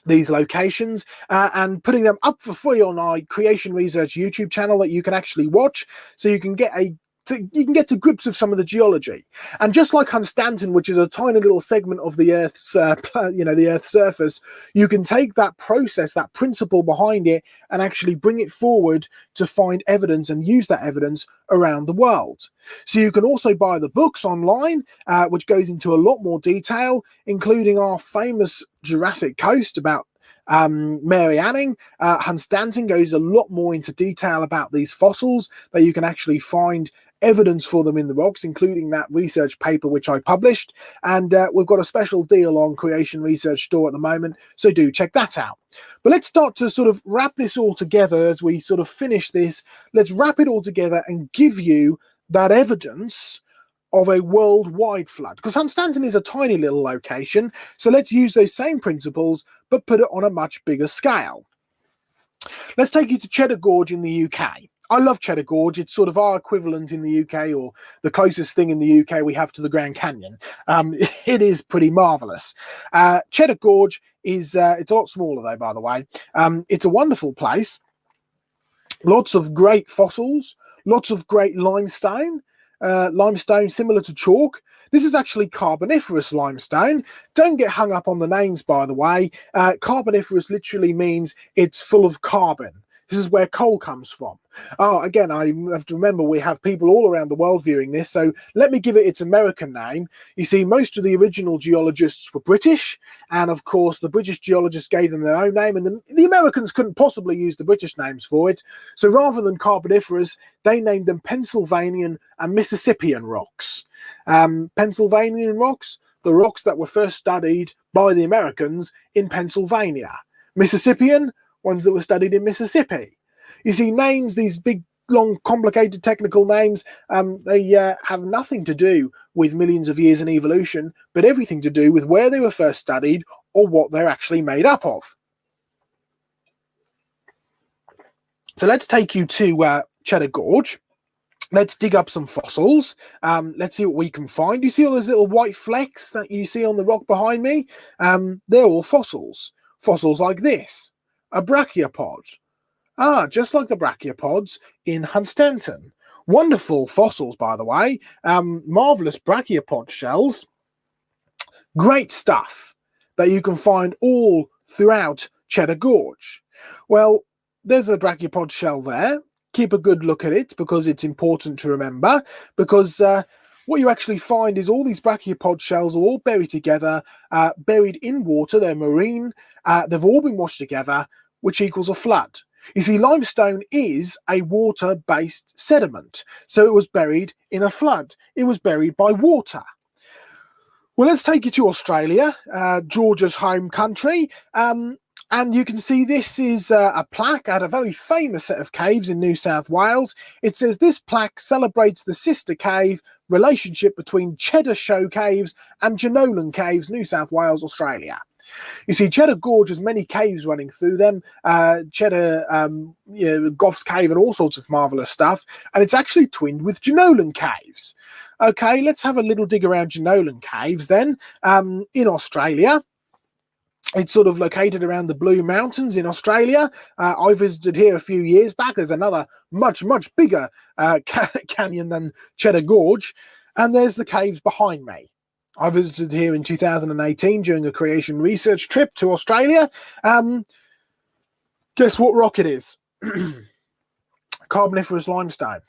these locations and putting them up for free on our Creation Research YouTube channel that you can actually watch, so you can get a you can get to grips with some of the geology. And just like Hunstanton, which is a tiny little segment of the Earth's, the Earth's surface, you can take that process, that principle behind it, and actually bring it forward to find evidence and use that evidence around the world. So you can also buy the books online, which goes into a lot more detail, including our famous Jurassic Coast about Mary Anning. Hunstanton goes a lot more into detail about these fossils, that you can actually find evidence for them in the rocks, including that research paper which I published. And we've got a special deal on Creation Research Store at the moment, so do check that out. But let's start to sort of wrap this all together as we sort of finish this. Let's wrap it all together and give you that evidence of a worldwide flood, because Hunstanton is a tiny little location, so let's use those same principles but put it on a much bigger scale. Let's take you to Cheddar Gorge in the UK. I love Cheddar Gorge. It's sort of our equivalent in the UK, or the closest thing in the UK we have to the Grand Canyon. It is pretty marvellous. Cheddar Gorge is, it's a lot smaller though, by the way. It's a wonderful place. Lots of great fossils, lots of great limestone. Limestone similar to chalk. This is actually Carboniferous limestone. Don't get hung up on the names, by the way. Carboniferous literally means it's full of carbon. This is where coal comes from. Oh, again, I have to remember we have people all around the world viewing this, so let me give it its American name. You see, most of the original geologists were British, and of course the British geologists gave them their own name, and the Americans couldn't possibly use the British names for it. So rather than Carboniferous, they named them Pennsylvanian and Mississippian rocks. Pennsylvanian rocks, the rocks that were first studied by the Americans in Pennsylvania. Mississippian, ones that were studied in Mississippi. You see, names, these big, long, complicated technical names, they have nothing to do with millions of years in evolution, but everything to do with where they were first studied or what they're actually made up of. So let's take you to Cheddar Gorge. Let's dig up some fossils. Let's see what we can find. You see all those little white flecks that you see on the rock behind me? They're all fossils. Fossils like this. A brachiopod. Just like the brachiopods in Hunstanton. Wonderful fossils, by the way. Marvellous brachiopod shells. Great stuff that you can find all throughout Cheddar Gorge. Well, there's a brachiopod shell there. Keep a good look at it, because it's important to remember, because what you actually find is all these brachiopod shells are all buried together, buried in water. They're marine. They've all been washed together, which equals a flood. You see, limestone is a water-based sediment, so it was buried in a flood. It was buried by water. Well, let's take you to Australia, Georgia's home country, and you can see this is a plaque at a very famous set of caves in New South Wales. It says this plaque celebrates the sister cave relationship between Cheddar Show Caves and Jenolan Caves, New South Wales, Australia. You see, Cheddar Gorge has many caves running through them, Cheddar, Goff's Cave and all sorts of marvellous stuff, and it's actually twinned with Jenolan Caves. Okay, let's have a little dig around Jenolan Caves then, in Australia. It's sort of located around the Blue Mountains in Australia. I visited here a few years back. There's another much, much bigger canyon than Cheddar Gorge, and there's the caves behind me. I visited here in 2018 during a creation research trip to Australia. Guess what rock it is? Carboniferous limestone.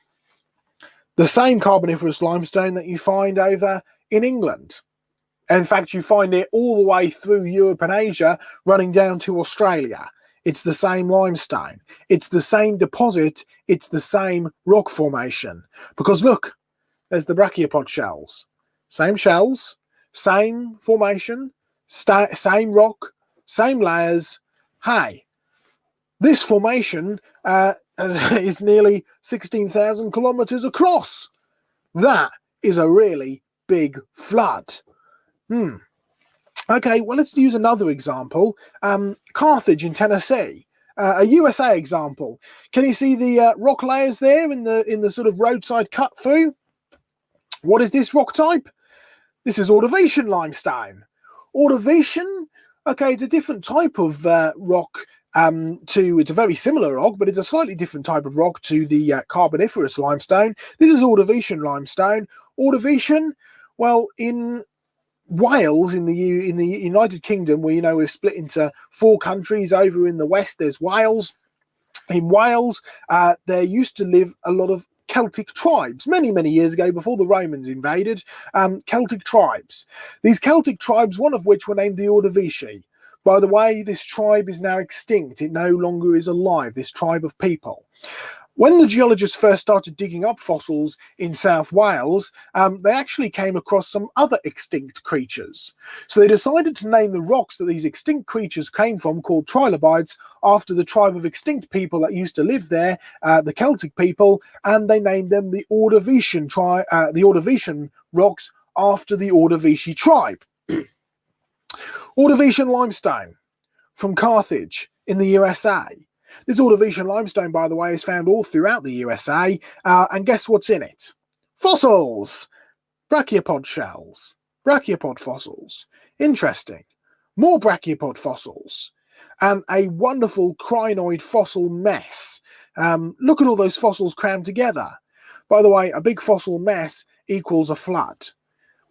The same Carboniferous limestone that you find over in England. In fact, you find it all the way through Europe and Asia, running down to Australia. It's the same limestone. It's the same deposit. It's the same rock formation. Because look, there's the brachiopod shells. Same shells, same formation, same rock, same layers. Hey, this formation is nearly 16,000 kilometers across. That is a really big flood. Okay, well, let's use another example. Carthage in Tennessee, a USA example. Can you see the rock layers there in the sort of roadside cut through? What is this rock type? This is Ordovician limestone. Ordovician, okay, it's a different type of rock it's a very similar rock, but it's a slightly different type of rock to the Carboniferous limestone. This is Ordovician limestone. Ordovician, well, in Wales, in the United Kingdom, where we've split into 4 countries. Over in the west, there's Wales. In Wales, there used to live a lot of Celtic tribes many, many years ago, before the Romans invaded. Celtic tribes. These Celtic tribes, one of which were named the Ordovici. By the way, this tribe is now extinct. It no longer is alive, this tribe of people. When the geologists first started digging up fossils in South Wales, they actually came across some other extinct creatures. So they decided to name the rocks that these extinct creatures came from, called trilobites, after the tribe of extinct people that used to live there, the Celtic people, and they named them the Ordovician rocks after the Ordovici tribe. Ordovician limestone from Carthage in the USA. This Ordovician limestone, by the way, is found all throughout the USA, and guess what's in it? Fossils! Brachiopod shells. Brachiopod fossils. Interesting. More brachiopod fossils. And a wonderful crinoid fossil mess. Look at all those fossils crammed together. By the way, a big fossil mess equals a flood,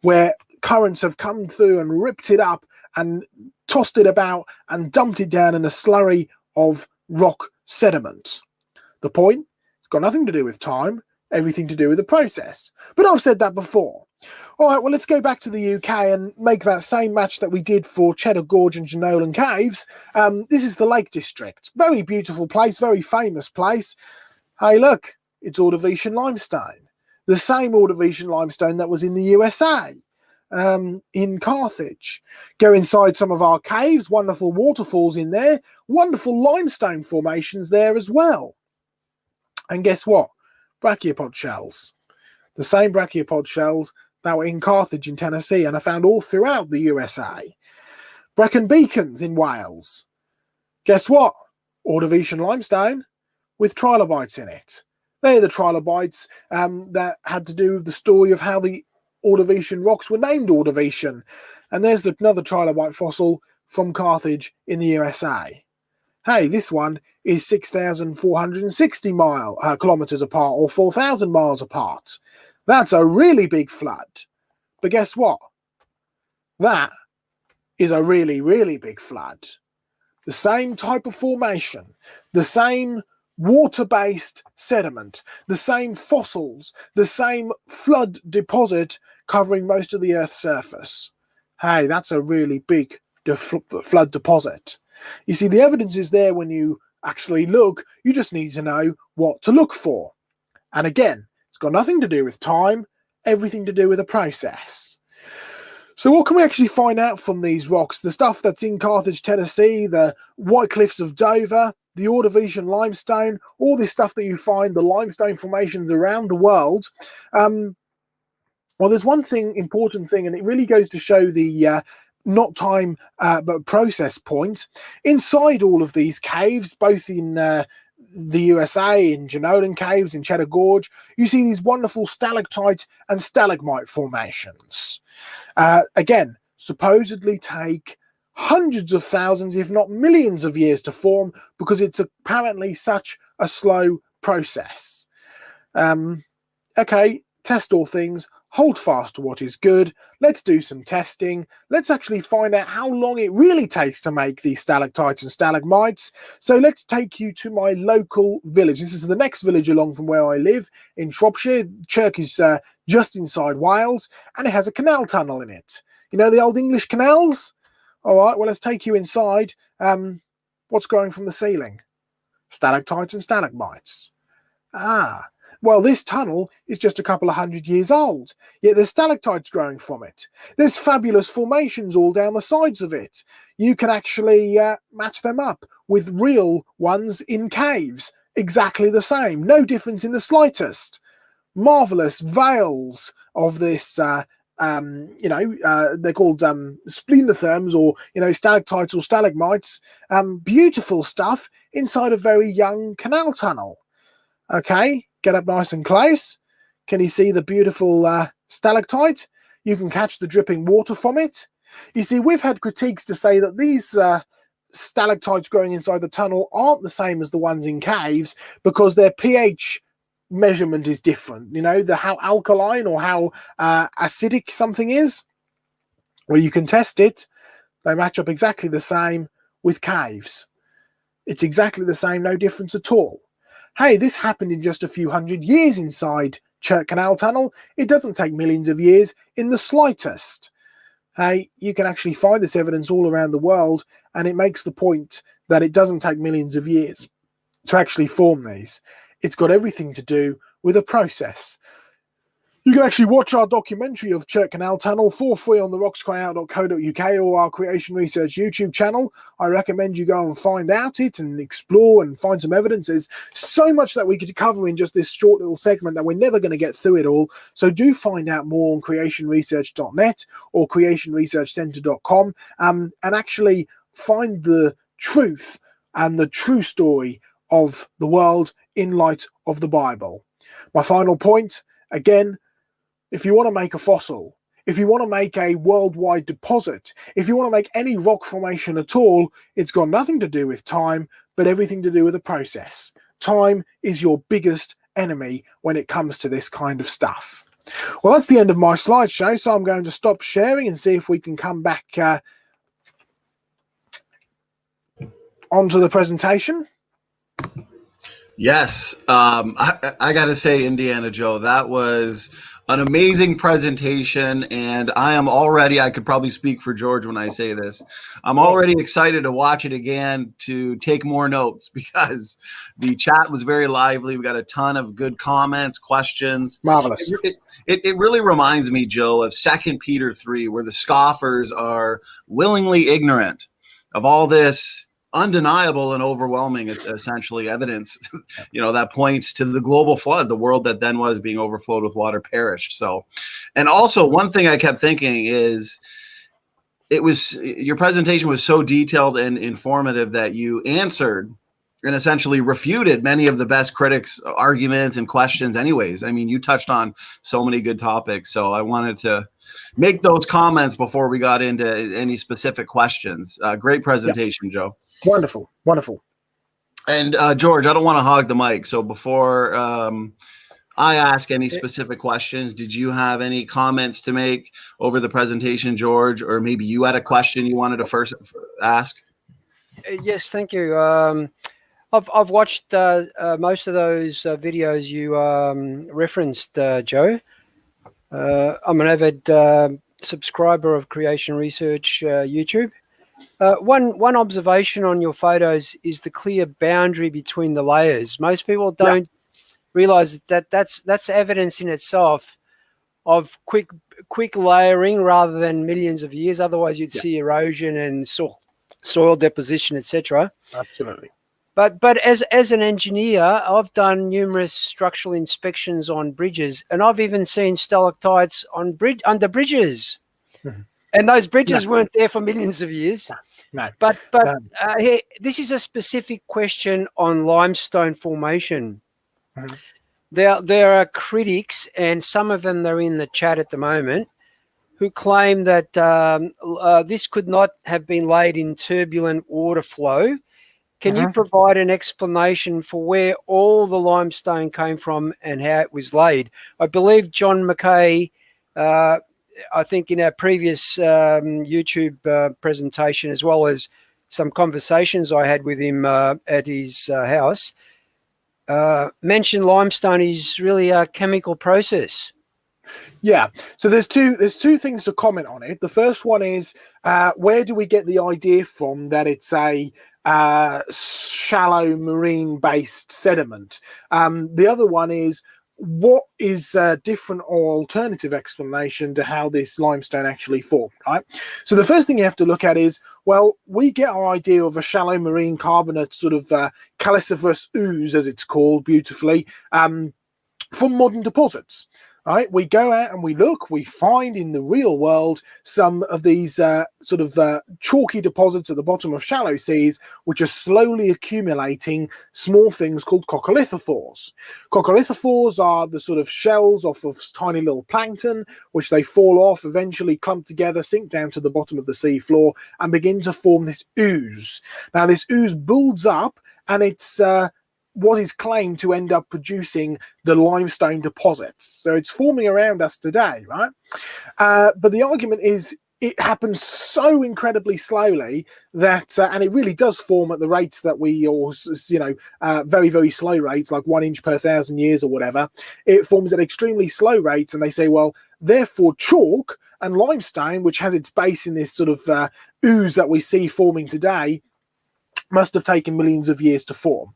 where currents have come through and ripped it up and tossed it about and dumped it down in a slurry of rock sediment. The point? It's got nothing to do with time, everything to do with the process. But I've said that before. All right, well, let's go back to the UK and make that same match that we did for Cheddar Gorge and Jenolan Caves. This is the Lake District. Very beautiful place, very famous place. Hey, look, it's Ordovician limestone. The same Ordovician limestone that was in the USA. In Carthage. Go inside some of our caves, wonderful waterfalls in there, wonderful limestone formations there as well. And guess what? Brachiopod shells. The same brachiopod shells that were in Carthage in Tennessee and are found all throughout the USA. Brecon Beacons in Wales. Guess what? Ordovician limestone with trilobites in it. They're the trilobites that had to do with the story of how the Ordovician rocks were named Ordovician. And there's another trilobite fossil from Carthage in the USA. Hey, this one is 6,460 kilometers apart, or 4,000 miles apart. That's a really big flood. But guess what? That is a really, really big flood. The same type of formation, the same water-based sediment, the same fossils, the same flood deposit covering most of the Earth's surface. Hey, that's a really big flood deposit. You see, the evidence is there when you actually look. You just need to know what to look for. And again, it's got nothing to do with time, everything to do with the process. So what can we actually find out from these rocks? The stuff that's in Carthage, Tennessee, the White Cliffs of Dover, the Ordovician limestone, all this stuff that you find, the limestone formations around the world. Well, there's one important thing, and it really goes to show the not time but process point. Inside all of these caves, both in the USA, in Jenolan Caves, in Cheddar Gorge, you see these wonderful stalactite and stalagmite formations. Again, supposedly take hundreds of thousands, if not millions of years to form, because it's apparently such a slow process. Okay, test all things, hold fast to what is good, let's do some testing, let's actually find out how long it really takes to make these stalactites and stalagmites. So let's take you to my local village. This is the next village along from where I live in Shropshire. Chirk is just inside Wales, and it has a canal tunnel in it. You know the old English canals? All right, well, let's take you inside. What's growing from the ceiling? Stalactites and stalagmites. Ah, well, this tunnel is just a couple of 100 years old, yet there's stalactites growing from it. There's fabulous formations all down the sides of it. You can actually match them up with real ones in caves. Exactly the same, no difference in the slightest. Marvellous veils of this they're called splenotherms, or stalactites or stalagmites. Beautiful stuff inside a very young canal tunnel. Okay, get up nice and close. Can you see the beautiful stalactite? You can catch the dripping water from it. You see, we've had critiques to say that these stalactites growing inside the tunnel aren't the same as the ones in caves because their pH measurement is different. You know, how alkaline or how acidic something is, well, you can test it. They match up exactly the same with caves. It's exactly the same, no difference at all. Hey, this happened in just a few hundred years inside Chert Canal Tunnel. It doesn't take millions of years in the slightest. Hey, you can actually find this evidence all around the world, and it makes the point that it doesn't take millions of years to actually form these. It's got everything to do with a process. You can actually watch our documentary of Chert Canal Tunnel for free on the rockscryout.co.uk or our Creation Research YouTube channel. I recommend you go and find out it and explore and find some evidence. There's so much that we could cover in just this short little segment that we're never going to get through it all. So do find out more on creationresearch.net or creationresearchcenter.com and actually find the truth and the true story of the world in light of the Bible. My final point, again, if you want to make a fossil, if you want to make a worldwide deposit, if you want to make any rock formation at all, it's got nothing to do with time, but everything to do with the process. Time is your biggest enemy when it comes to this kind of stuff. Well, that's the end of my slideshow, so I'm going to stop sharing and see if we can come back onto the presentation. Yes, I got to say, Indiana Joe, that was an amazing presentation, and I could probably speak for George when I say this, I'm already excited to watch it again to take more notes because the chat was very lively. We got a ton of good comments, questions. Marvelous. It really reminds me, Joe, of 2 Peter 3, where the scoffers are willingly ignorant of all this undeniable and overwhelming is essentially evidence, that points to the global flood, the world that then was being overflowed with water perished. So, and also one thing I kept thinking is your presentation was so detailed and informative that you answered and essentially refuted many of the best critics' arguments and questions anyways. I mean, you touched on so many good topics. So I wanted to make those comments before we got into any specific questions. Great presentation, Joe. Wonderful, wonderful. And George, I don't want to hog the mic. So before I ask any specific questions, did you have any comments to make over the presentation, George? Or maybe you had a question you wanted to first ask? Yes, thank you. I've watched most of those videos you referenced, Joe. I'm an avid subscriber of Creation Research YouTube. One observation on your photos is the clear boundary between the layers. Most people don't realize that's evidence in itself of quick layering rather than millions of years. Otherwise, you'd see erosion and soil deposition, etc. Absolutely. But as an engineer, I've done numerous structural inspections on bridges, and I've even seen stalactites on under bridges. Mm-hmm. And those bridges weren't there for millions of years. No. But here, this is a specific question on limestone formation. Mm-hmm. There are critics, and some of them are in the chat at the moment, who claim that this could not have been laid in turbulent water flow. Can you provide an explanation for where all the limestone came from and how it was laid? I believe John McKay, I think in our previous YouTube presentation, as well as some conversations I had with him at his house, mentioned limestone is really a chemical process. Yeah, so there's two things to comment on it. The first one is where do we get the idea from that it's a shallow marine-based sediment? The other one is what is a different or alternative explanation to how this limestone actually formed, right? So the first thing you have to look at is, well, we get our idea of a shallow marine carbonate sort of calciferous ooze, as it's called beautifully, from modern deposits. right? We go out and we look, we find in the real world some of these chalky deposits at the bottom of shallow seas, which are slowly accumulating small things called coccolithophores. Coccolithophores are the sort of shells off of tiny little plankton, which they fall off, eventually clump together, sink down to the bottom of the sea floor, and begin to form this ooze. Now, this ooze builds up, and it's what is claimed to end up producing the limestone deposits. So it's forming around us today, right? But the argument is it happens so incredibly slowly that, and it really does form at the rates that very, very slow rates, like 1 inch per 1,000 years or whatever. It forms at extremely slow rates, and they say, well, therefore chalk and limestone, which has its base in this sort of ooze that we see forming today, must have taken millions of years to form.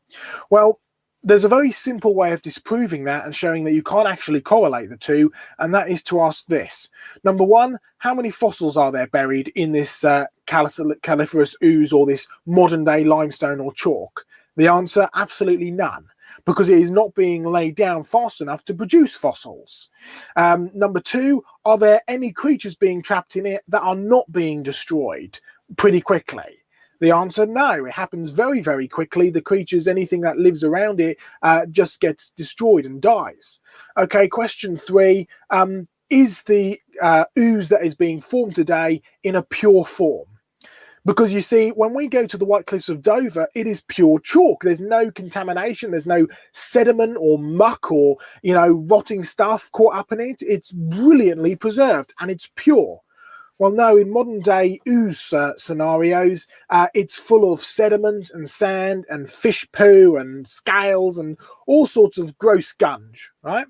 Well, there's a very simple way of disproving that and showing that you can't actually correlate the two, and that is to ask this. Number one, how many fossils are there buried in this califerous ooze or this modern day limestone or chalk? The answer, absolutely none, because it is not being laid down fast enough to produce fossils. Number two, are there any creatures being trapped in it that are not being destroyed pretty quickly? The answer, no. It happens very, very quickly. The creatures, anything that lives around it, just gets destroyed and dies. Okay, question three. Is the ooze that is being formed today in a pure form? Because you see, when we go to the White Cliffs of Dover, it is pure chalk. There's no contamination. There's no sediment or muck or, rotting stuff caught up in it. It's brilliantly preserved and it's pure. Well, no, in modern day ooze scenarios, it's full of sediment and sand and fish poo and scales and all sorts of gross gunge, right?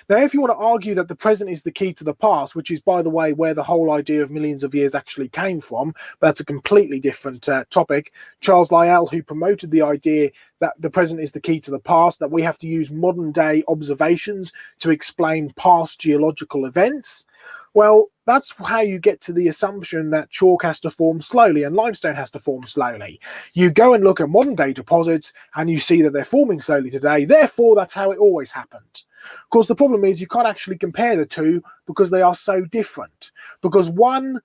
Now, if you want to argue that the present is the key to the past, which is, by the way, where the whole idea of millions of years actually came from, but that's a completely different topic. Charles Lyell, who promoted the idea that the present is the key to the past, that we have to use modern day observations to explain past geological events. Well, that's how you get to the assumption that chalk has to form slowly and limestone has to form slowly. You go and look at modern day deposits and you see that they're forming slowly today. Therefore, that's how it always happened. Of course, the problem is you can't actually compare the two because they are so different. Because one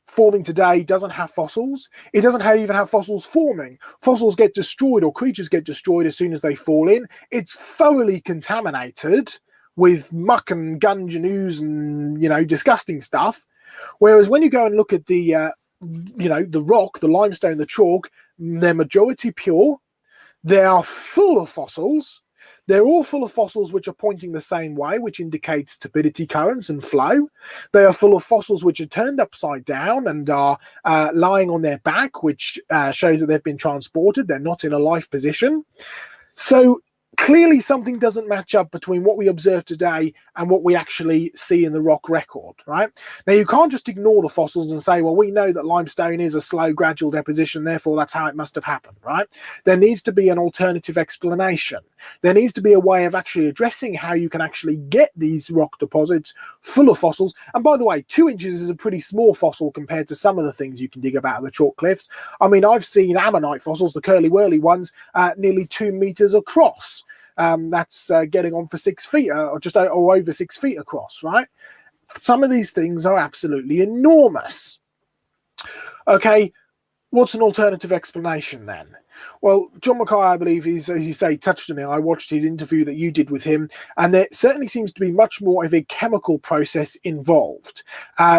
forming today doesn't have fossils. It doesn't even have fossils forming. Fossils get destroyed or creatures get destroyed as soon as they fall in. It's thoroughly contaminated with muck and gunge and ooze and, disgusting stuff. Whereas when you go and look at the rock, the limestone, the chalk, they're majority pure. They are full of fossils. They're all full of fossils which are pointing the same way, which indicates turbidity currents and flow. They are full of fossils which are turned upside down and are lying on their back, which shows that they've been transported. They're not in a life position. So clearly something doesn't match up between what we observe today and what we actually see in the rock record, right? Now, you can't just ignore the fossils and say, well, we know that limestone is a slow, gradual deposition, therefore that's how it must have happened, right? There needs to be an alternative explanation. There needs to be a way of actually addressing how you can actually get these rock deposits full of fossils. And by the way, 2 inches is a pretty small fossil compared to some of the things you can dig up out of the chalk cliffs. I mean, I've seen ammonite fossils, the curly-whirly ones, nearly 2 meters across. That's getting on for 6 feet or just over 6 feet across, right? Some of these things are absolutely enormous. Okay, what's an alternative explanation then? Well, John Mackay, I believe, is, as you say, touched on it. I watched his interview that you did with him, and there certainly seems to be much more of a chemical process involved,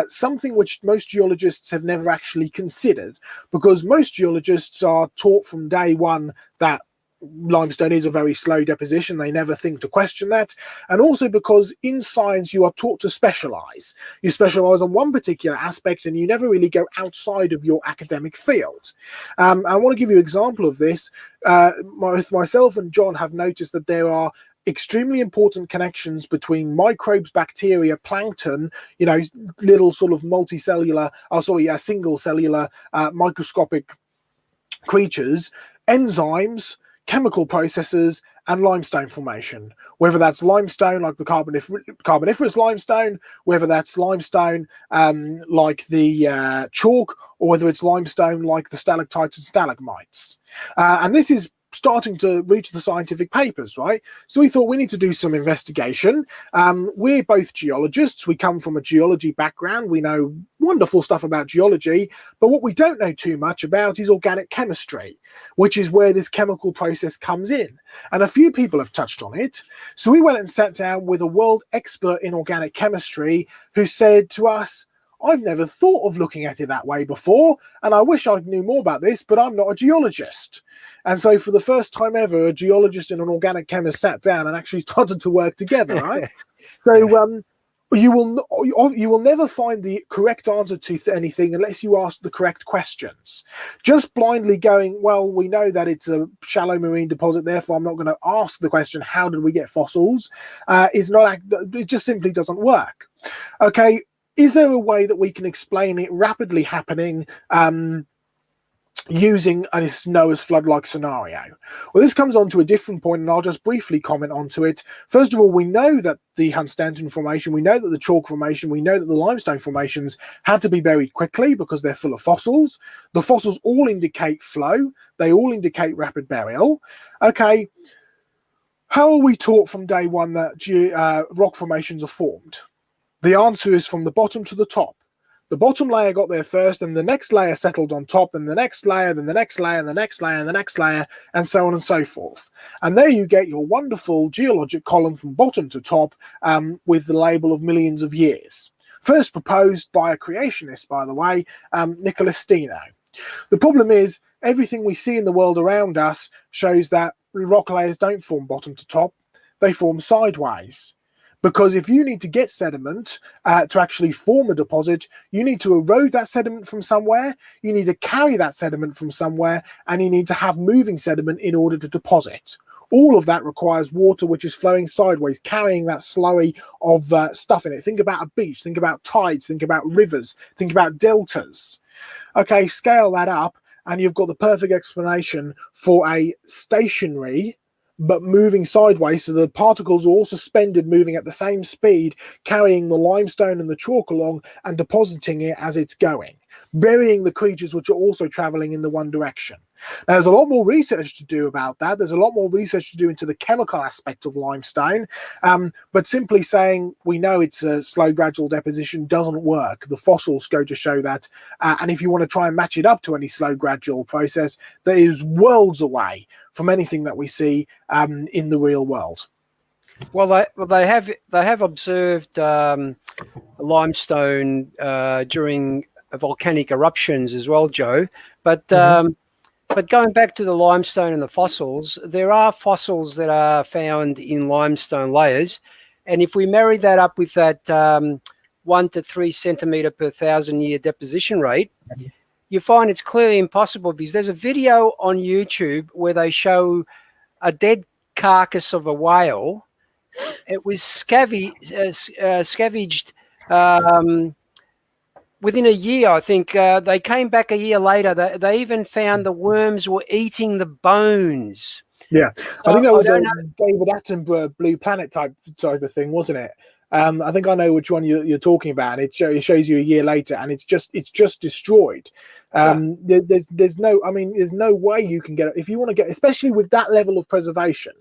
something which most geologists have never actually considered, because most geologists are taught from day one that limestone is a very slow deposition. They never think to question that. And also because in science you are taught to specialize. You specialize on one particular aspect and you never really go outside of your academic field. I want to give you an example of this. Myself and John have noticed that there are extremely important connections between microbes, bacteria, plankton, little sort of single cellular microscopic creatures, enzymes, chemical processes, and limestone formation. Whether that's limestone like the carboniferous limestone, whether that's limestone like the chalk, or whether it's limestone like the stalactites and stalagmites. And this is starting to reach the scientific papers, right? So we thought we need to do some investigation. We're both geologists. We come from a geology background. We know wonderful stuff about geology, but what we don't know too much about is organic chemistry, which is where this chemical process comes in. And a few people have touched on it. So we went and sat down with a world expert in organic chemistry who said to us, I've never thought of looking at it that way before, and I wish I knew more about this, but I'm not a geologist. And so for the first time ever, a geologist and an organic chemist sat down and actually started to work together, right? So you will never find the correct answer to anything unless you ask the correct questions. Just blindly going, well, we know that it's a shallow marine deposit, therefore I'm not going to ask the question, how did we get fossils? It just simply doesn't work. Okay. Is there a way that we can explain it rapidly happening using a Noah's flood-like scenario? Well, this comes on to a different point, and I'll just briefly comment onto it. First of all, we know that the Hunstanton Formation, we know that the Chalk Formation, we know that the Limestone Formations had to be buried quickly because they're full of fossils. The fossils all indicate flow. They all indicate rapid burial. Okay, how are we taught from day one that rock formations are formed? The answer is from the bottom to the top. The bottom layer got there first, and the next layer settled on top, and the next layer, then the next layer, and the next layer, and the next layer, and so on and so forth. And there you get your wonderful geologic column from bottom to top with the label of millions of years. First proposed by a creationist, by the way, Nicholas Steno. The problem is, everything we see in the world around us shows that rock layers don't form bottom to top, they form sideways. Because if you need to get sediment to actually form a deposit, you need to erode that sediment from somewhere, you need to carry that sediment from somewhere, and you need to have moving sediment in order to deposit. All of that requires water which is flowing sideways, carrying that slurry of stuff in it. Think about a beach, think about tides, think about rivers, think about deltas. Okay, scale that up, and you've got the perfect explanation for a stationary but moving sideways, so the particles are all suspended, moving at the same speed, carrying the limestone and the chalk along and depositing it as it's going, burying the creatures which are also traveling in the one direction. Now, there's a lot more research to do about that. There's a lot more research to do into the chemical aspect of limestone, but simply saying we know it's a slow gradual deposition doesn't work. The fossils go to show that, and if you want to try and match it up to any slow gradual process, that is worlds away from anything that we see in the real world. Well, they have observed limestone during volcanic eruptions as well, Joe. But but going back to the limestone and the fossils, there are fossils that are found in limestone layers, and if we marry that up with that 1 to 3 centimeter per 1,000-year deposition rate, you find it's clearly impossible, because there's a video on YouTube where they show a dead carcass of a whale. It was scavenged within a year, I think. They came back a year later. They even found the worms were eating the bones. Yeah, I think that was a David Attenborough Blue Planet type of thing, wasn't it? I think I know which one you're talking about. And it shows you a year later, and it's just destroyed. There's no way you can get it if you want to get, especially with that level of preservation.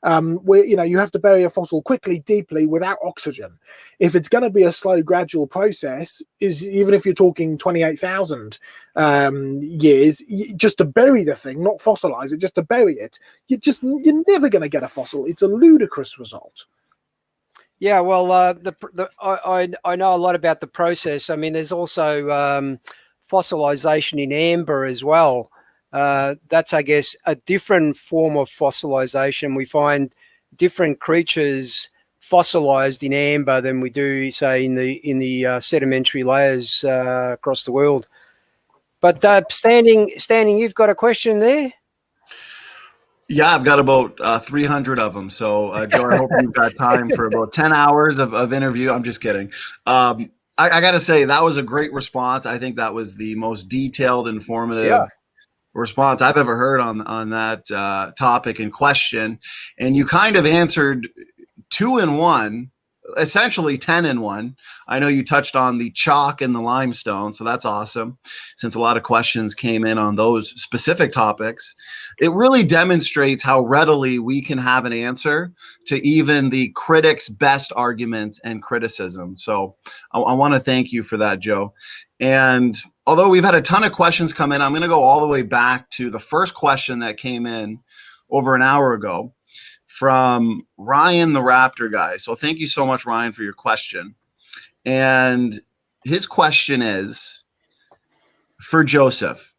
Where you have to bury a fossil quickly, deeply, without oxygen. If it's going to be a slow, gradual process, even if you're talking 28,000 years, just to bury the thing, not fossilize it, just to bury it, you're never going to get a fossil. It's a ludicrous result. Yeah, well, I know a lot about the process. I mean, there's also fossilization in amber as well. That's, I guess, a different form of fossilization. We find different creatures fossilized in amber than we do, say, in the sedimentary layers across the world. But Standing, you've got a question there? Yeah, I've got about 300 of them. So, Joe, I hope you've got time for about 10 hours of interview. I'm just kidding. I got to say, that was a great response. I think that was the most detailed, informative response I've ever heard on that topic in question. And you kind of answered 2 in 1 essentially 10 in 1. I know you touched on the chalk and the limestone, so that's awesome. Since a lot of questions came in on those specific topics, it really demonstrates how readily we can have an answer to even the critics' best arguments and criticism. So I want to thank you for that, Joe. And although we've had a ton of questions come in, I'm going to go all the way back to the first question that came in over an hour ago from Ryan the Raptor guy. So thank you so much, Ryan, for your question. And his question is for Joseph.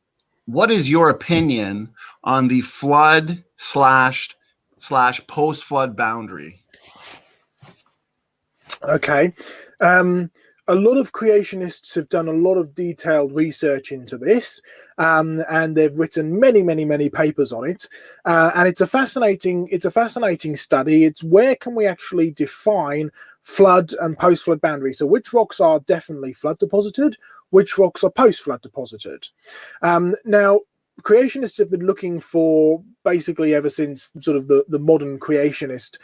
What is your opinion on the flood slash post-flood boundary? Okay. A lot of creationists have done a lot of detailed research into this, and they've written many papers on it. And it's a fascinating study. It's where can we actually define flood and post-flood boundary? So which rocks are definitely flood deposited, which rocks are post-flood deposited? Now, creationists have been looking for basically ever since sort of the modern creationist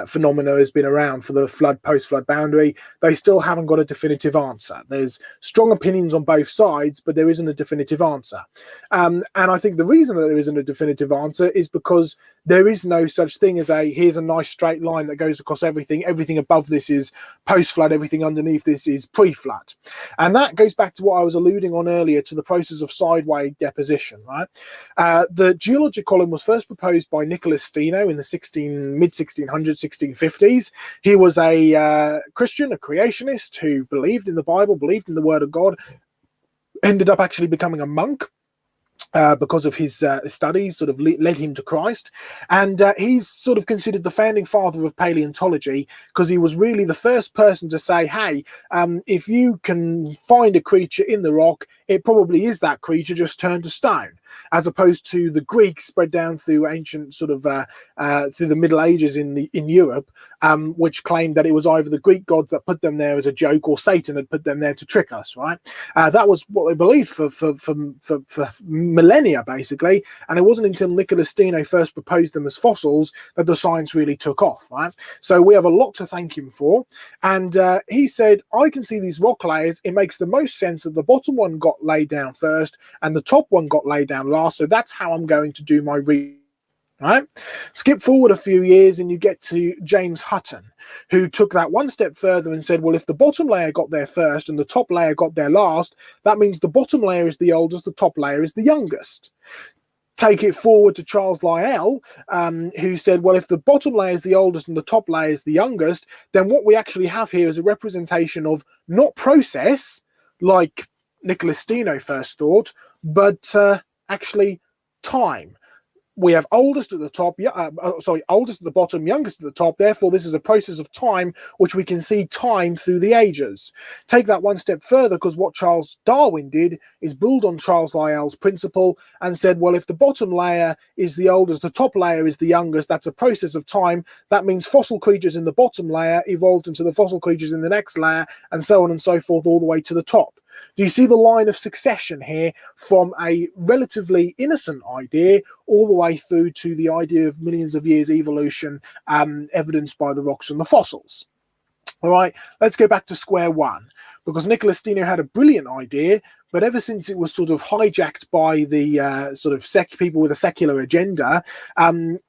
phenomena has been around for the flood post-flood boundary. They still haven't got a definitive answer. There's strong opinions on both sides, but there isn't a definitive answer. And I think the reason that there isn't a definitive answer is because there is no such thing as here's a nice straight line that goes across everything. Everything above this is post-flood, everything underneath this is pre-flood. And that goes back to what I was alluding on earlier, to the process of sideway deposition, right? The geologic column was first proposed by Nicholas Steno in the mid-1600s, 1650s. He was a Christian, a creationist who believed in the Bible, believed in the Word of God, ended up actually becoming a monk. Because of his studies, sort of led him to Christ. And he's sort of considered the founding father of paleontology, because he was really the first person to say, hey, if you can find a creature in the rock, it probably is that creature just turned to stone, as opposed to the Greeks spread down through ancient sort of through the Middle Ages in Europe, which claimed that it was either the Greek gods that put them there as a joke or Satan had put them there to trick us, right? That was what they believed for millennia, basically. And it wasn't until Nicholas Steno first proposed them as fossils that the science really took off, right? So we have a lot to thank him for. And he said, I can see these rock layers. It makes the most sense that the bottom one got laid down first and the top one got laid down last. So that's how I'm going to do my right? Skip forward a few years and you get to James Hutton, who took that one step further and said, well, if the bottom layer got there first and the top layer got there last, that means the bottom layer is the oldest, the top layer is the youngest. Take it forward to Charles Lyell, who said, well, if the bottom layer is the oldest and the top layer is the youngest, then what we actually have here is a representation of not process, like Nicholas Steno first thought, but actually time. We have oldest at the top, oldest at the bottom, youngest at the top. Therefore, this is a process of time, which we can see time through the ages. Take that one step further, because what Charles Darwin did is build on Charles Lyell's principle and said, well, if the bottom layer is the oldest, the top layer is the youngest, that's a process of time. That means fossil creatures in the bottom layer evolved into the fossil creatures in the next layer, and so on and so forth, all the way to the top. Do you see the line of succession here from a relatively innocent idea all the way through to the idea of millions of years evolution, evidenced by the rocks and the fossils? All right, let's go back to square one, because Nicholas Steno had a brilliant idea, but ever since it was sort of hijacked by the sort of people with a secular agenda,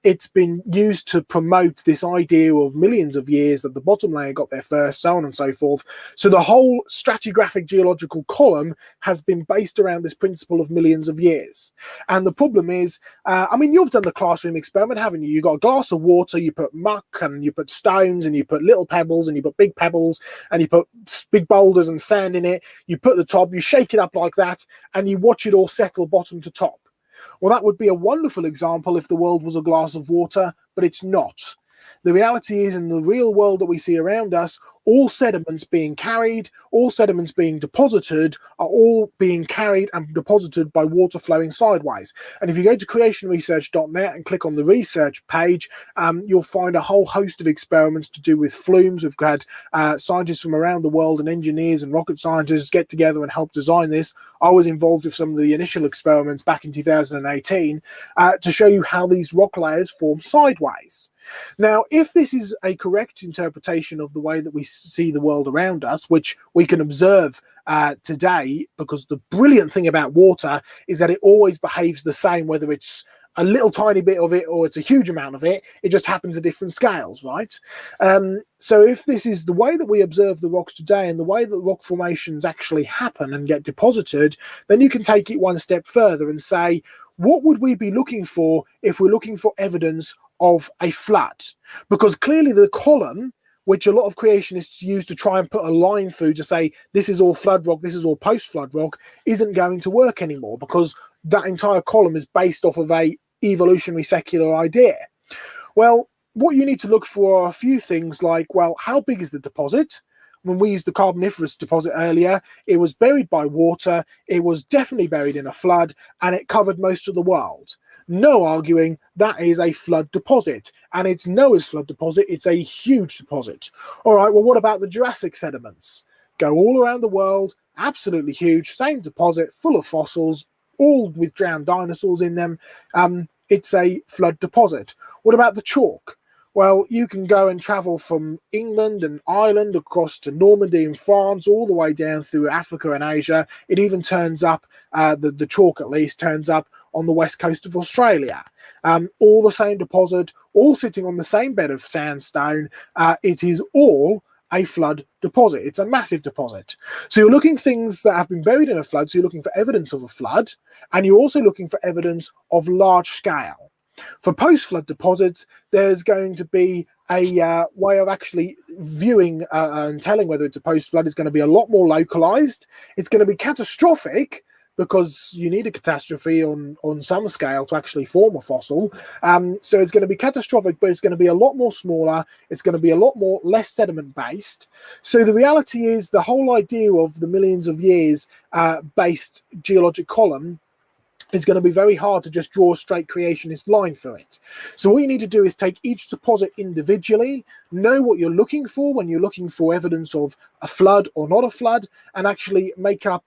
it's been used to promote this idea of millions of years, that the bottom layer got there first, so on and so forth. So the whole stratigraphic geological column has been based around this principle of millions of years. And the problem is, I mean, you've done the classroom experiment, haven't you? You've got a glass of water, you put muck, and you put stones, and you put little pebbles, and you put big pebbles, and you put big boulders and sand in it. You put the top, you shake it up like that, and you watch it all settle bottom to top. Well, that would be a wonderful example if the world was a glass of water, but it's not. The reality is, in the real world that we see around us, all sediments being carried, all sediments being deposited, are all being carried and deposited by water flowing sideways. And if you go to creationresearch.net and click on the research page, you'll find a whole host of experiments to do with flumes. We've had scientists from around the world and engineers and rocket scientists get together and help design this I was involved with some of the initial experiments back in 2018 to show you how these rock layers form sideways. Now, if this is a correct interpretation of the way that we see the world around us, which we can observe today, because the brilliant thing about water is that it always behaves the same, whether it's a little tiny bit of it or it's a huge amount of it, it just happens at different scales, right? So if this is the way that we observe the rocks today and the way that rock formations actually happen and get deposited, then you can take it one step further and say, what would we be looking for if we're looking for evidence of a flood? Because clearly the column, which a lot of creationists use to try and put a line through to say this is all flood rock, this is all post-flood rock, isn't going to work anymore, because that entire column is based off of a evolutionary secular idea. Well, what you need to look for are a few things like, well, how big is the deposit? When we used the Carboniferous deposit earlier, it was buried by water, it was definitely buried in a flood, and it covered most of the world. No arguing, that is a flood deposit, and it's Noah's flood deposit, it's a huge deposit. All right, well, what about the Jurassic sediments? Go all around the world, absolutely huge, same deposit, full of fossils, all with drowned dinosaurs in them. It's a flood deposit. What about the chalk? Well, you can go and travel from England and Ireland across to Normandy in France, all the way down through Africa and Asia. It even turns up, the chalk at least, turns up on the west coast of Australia. All the same deposit, all sitting on the same bed of sandstone. It is all a flood deposit. It's a massive deposit. So you're looking things that have been buried in a flood, so you're looking for evidence of a flood, and you're also looking for evidence of large scale. For post-flood deposits, there's going to be a way of actually viewing and telling whether it's a post-flood is going to be a lot more localized. It's going to be catastrophic, because you need a catastrophe on some scale to actually form a fossil. So it's going to be catastrophic, but it's going to be a lot more smaller. It's going to be a lot more less sediment-based. So the reality is the whole idea of the millions of years based geologic column is going to be very hard to just draw a straight creationist line through it. So what you need to do is take each deposit individually, know what you're looking for when you're looking for evidence of a flood or not a flood, and actually make up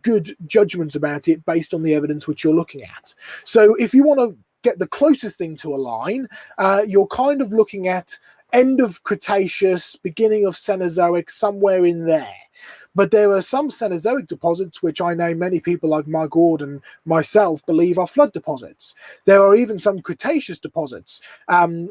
good judgments about it based on the evidence which you're looking at. So if you want to get the closest thing to a line, you're kind of looking at end of Cretaceous, beginning of Cenozoic, somewhere in there. But there are some Cenozoic deposits, which I know many people like Mike Ward and myself believe are flood deposits. There are even some Cretaceous deposits,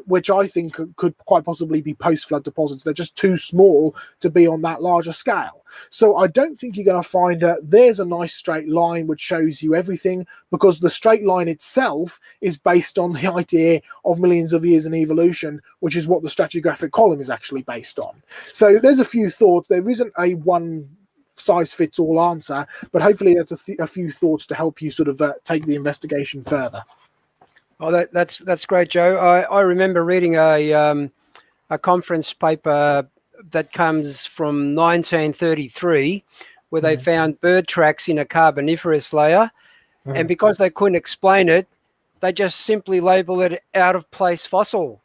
which I think could quite possibly be post-flood deposits. They're just too small to be on that larger scale. So I don't think you're going to find there's a nice straight line which shows you everything, because the straight line itself is based on the idea of millions of years in evolution, which is what the stratigraphic column is actually based on. So there's a few thoughts. There isn't a one size fits all answer, but hopefully that's a few thoughts to help you sort of take the investigation further. Oh, that's great, Joe. I remember reading a conference paper that comes from 1933, where they found bird tracks in a Carboniferous layer, and because they couldn't explain it, they just simply label it out of place fossil.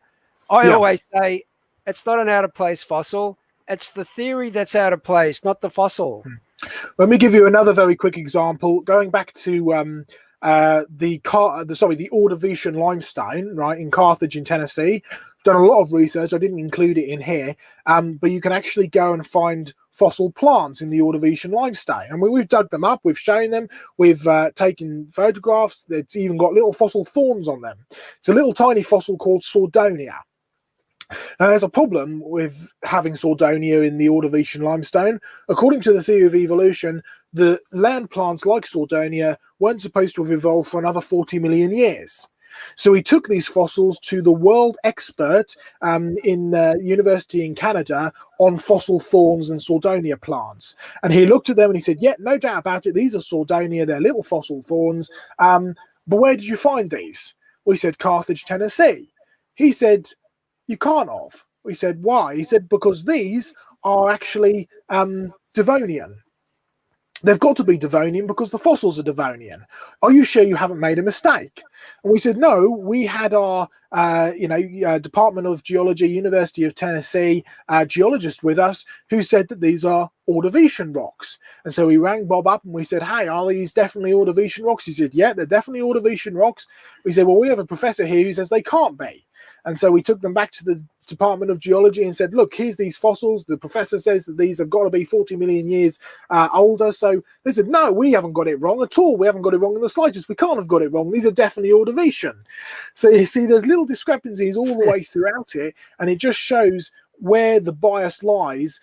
I always say it's not an out of place fossil. It's the theory that's out of place, not the fossil. Let me give you another very quick example. Going back to the Ordovician limestone, right, in Carthage in Tennessee. Done a lot of research. I didn't include it in here, but you can actually go and find fossil plants in the Ordovician limestone. And we've dug them up, we've shown them, we've taken photographs. It's even got little fossil thorns on them. It's a little tiny fossil called Sordonia. Now, there's a problem with having Sordonia in the Ordovician limestone. According to the theory of evolution, the land plants like Sordonia weren't supposed to have evolved for another 40 million years. So he took these fossils to the world expert in university in Canada on fossil thorns and Sordonia plants. And he looked at them and he said, yeah, no doubt about it, these are Sordonia, they're little fossil thorns. But where did you find these? We said, Carthage, Tennessee. He said, you can't have. We said, why? He said, because these are actually Devonian. they've got to be Devonian because the fossils are Devonian. Are you sure you haven't made a mistake? And we said, no, we had our, Department of Geology, University of Tennessee geologist with us who said that these are Ordovician rocks. And so we rang Bob up and we said, hey, are these definitely Ordovician rocks? He said, yeah, they're definitely Ordovician rocks. We said, well, we have a professor here who says they can't be. And so we took them back to the Department of Geology and said, look, here's these fossils. The professor says that these have got to be 40 million years older. So they said, no, we haven't got it wrong at all. We haven't got it wrong in the slightest. We can't have got it wrong. These are definitely Ordovician. So you see, there's little discrepancies all the way throughout it. And it just shows where the bias lies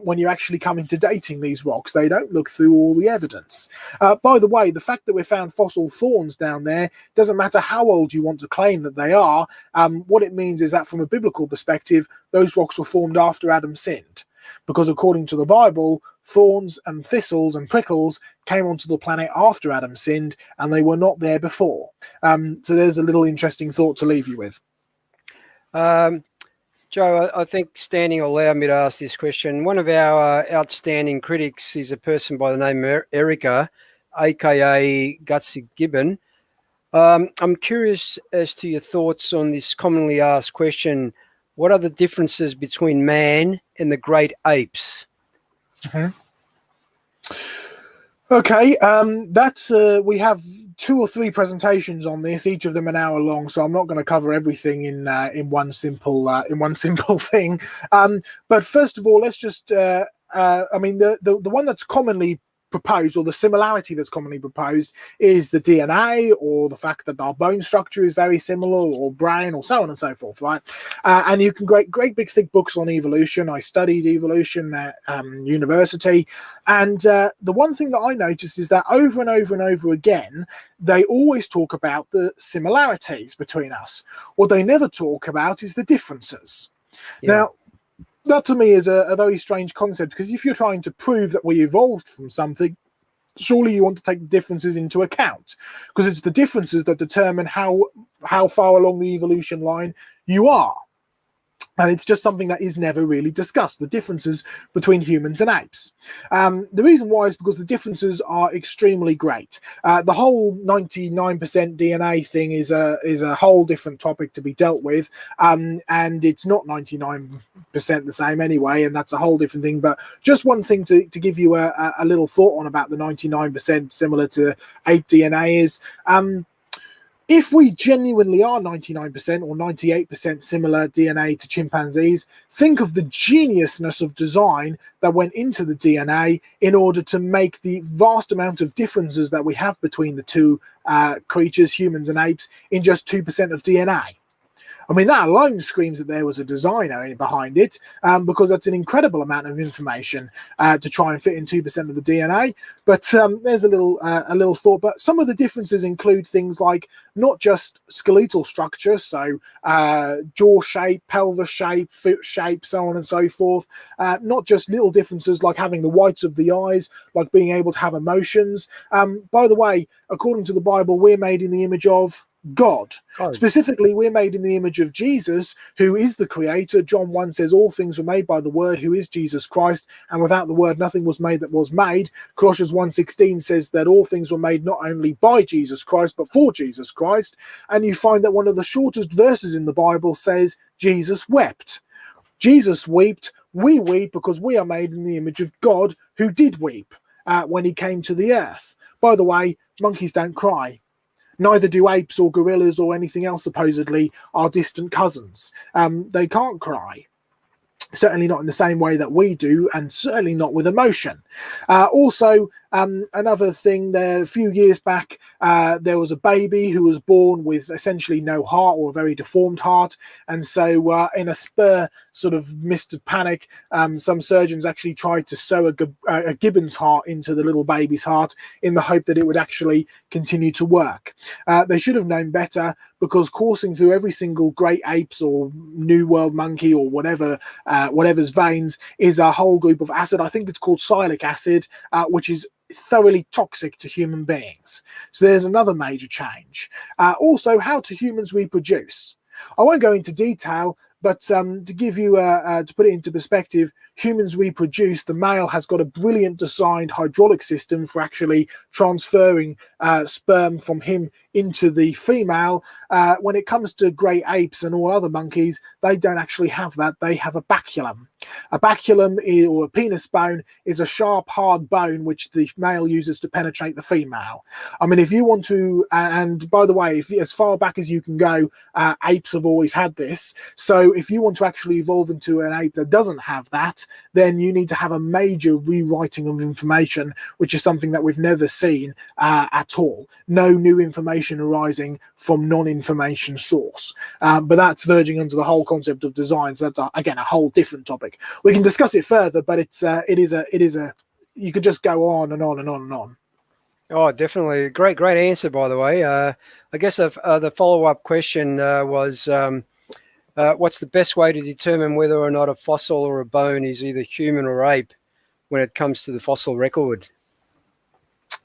when you're actually coming to dating these rocks. They don't look through all the evidence. By the way, the fact that we found fossil thorns down there doesn't matter how old you want to claim that they are. What it means is that from a biblical perspective, those rocks were formed after Adam sinned. Because according to the Bible, thorns and thistles and prickles came onto the planet after Adam sinned, and they were not there before. So there's a little interesting thought to leave you with. Joe, I think standing will allow me to ask this question. One of our outstanding critics is a person by the name of Erica, aka Gutsy Gibbon. I'm curious as to your thoughts on this commonly asked question: what are the differences between man and the great apes? Mm-hmm. Okay, that's we have 2 or 3 presentations on this. Each of them an hour long, so I'm not going to cover everything in one simple thing. But first of all, let's just the one that's commonly proposed, or the similarity that's commonly proposed, is the DNA, or the fact that our bone structure is very similar, or brain, or so on and so forth, right? And you can great big thick books on evolution. I studied evolution at university, and the one thing that I noticed is that over and over and over again, they always talk about the similarities between us. What they never talk about is the differences. Yeah. Now, that to me is a very strange concept, because if you're trying to prove that we evolved from something, surely you want to take the differences into account, because it's the differences that determine how far along the evolution line you are. And it's just something that is never really discussed, the differences between humans and apes. The reason why is because the differences are extremely great. The whole 99% DNA thing is a whole different topic to be dealt with, and it's not 99% the same anyway, and that's a whole different thing. But just one thing to give you a little thought on about the 99% similar to ape DNA is, if we genuinely are 99% or 98% similar DNA to chimpanzees, think of the geniusness of design that went into the DNA in order to make the vast amount of differences that we have between the two creatures, humans and apes, in just 2% of DNA. I mean, that alone screams that there was a designer behind it, because that's an incredible amount of information to try and fit in 2% of the DNA. But there's a little thought. But some of the differences include things like not just skeletal structure, so jaw shape, pelvis shape, foot shape, so on and so forth. Not just little differences like having the whites of the eyes, like being able to have emotions. By the way, according to the Bible, we're made in the image of God. Specifically, we're made in the image of Jesus, who is the creator. John 1 says all things were made by the word, who is Jesus Christ, and without the word nothing was made that was made. Colossians 1:16 says that all things were made not only by Jesus Christ but for Jesus Christ. And you find that one of the shortest verses in the Bible says Jesus wept. Jesus wept, we weep, because we are made in the image of God, who did weep when he came to the earth. By the way, monkeys don't cry. Neither do apes or gorillas or anything else supposedly are distant cousins. They can't cry. Certainly not in the same way that we do, and certainly not with emotion. Also, another thing, there a few years back, there was a baby who was born with essentially no heart, or a very deformed heart. And so in a spur sort of mist of panic, some surgeons actually tried to sew a gibbon's heart into the little baby's heart in the hope that it would actually continue to work. They should have known better, because coursing through every single great apes or New World monkey or whatever's veins is a whole group of acid. I think it's called salicylic acid, which is thoroughly toxic to human beings. So there's another major change. Also, how do humans reproduce? I won't go into detail, But to give you to put it into perspective, humans reproduce. The male has got a brilliant designed hydraulic system for actually transferring sperm from him into the female. When it comes to great apes and all other monkeys, they don't actually have that. They have a baculum. A baculum or a penis bone is a sharp, hard bone which the male uses to penetrate the female. I mean, if you want to, and by the way, if as far back as you can go, apes have always had this. So if you want to actually evolve into an ape that doesn't have that, then you need to have a major rewriting of information, which is something that we've never seen at all. No new information arising from non-information source. But that's verging into the whole concept of design. So that's again a whole different topic. We can discuss it further, but it is a you could just go on and on and on and on. Oh, definitely. Great answer, by the way. I guess the follow-up question was, what's the best way to determine whether or not a fossil or a bone is either human or ape when it comes to the fossil record?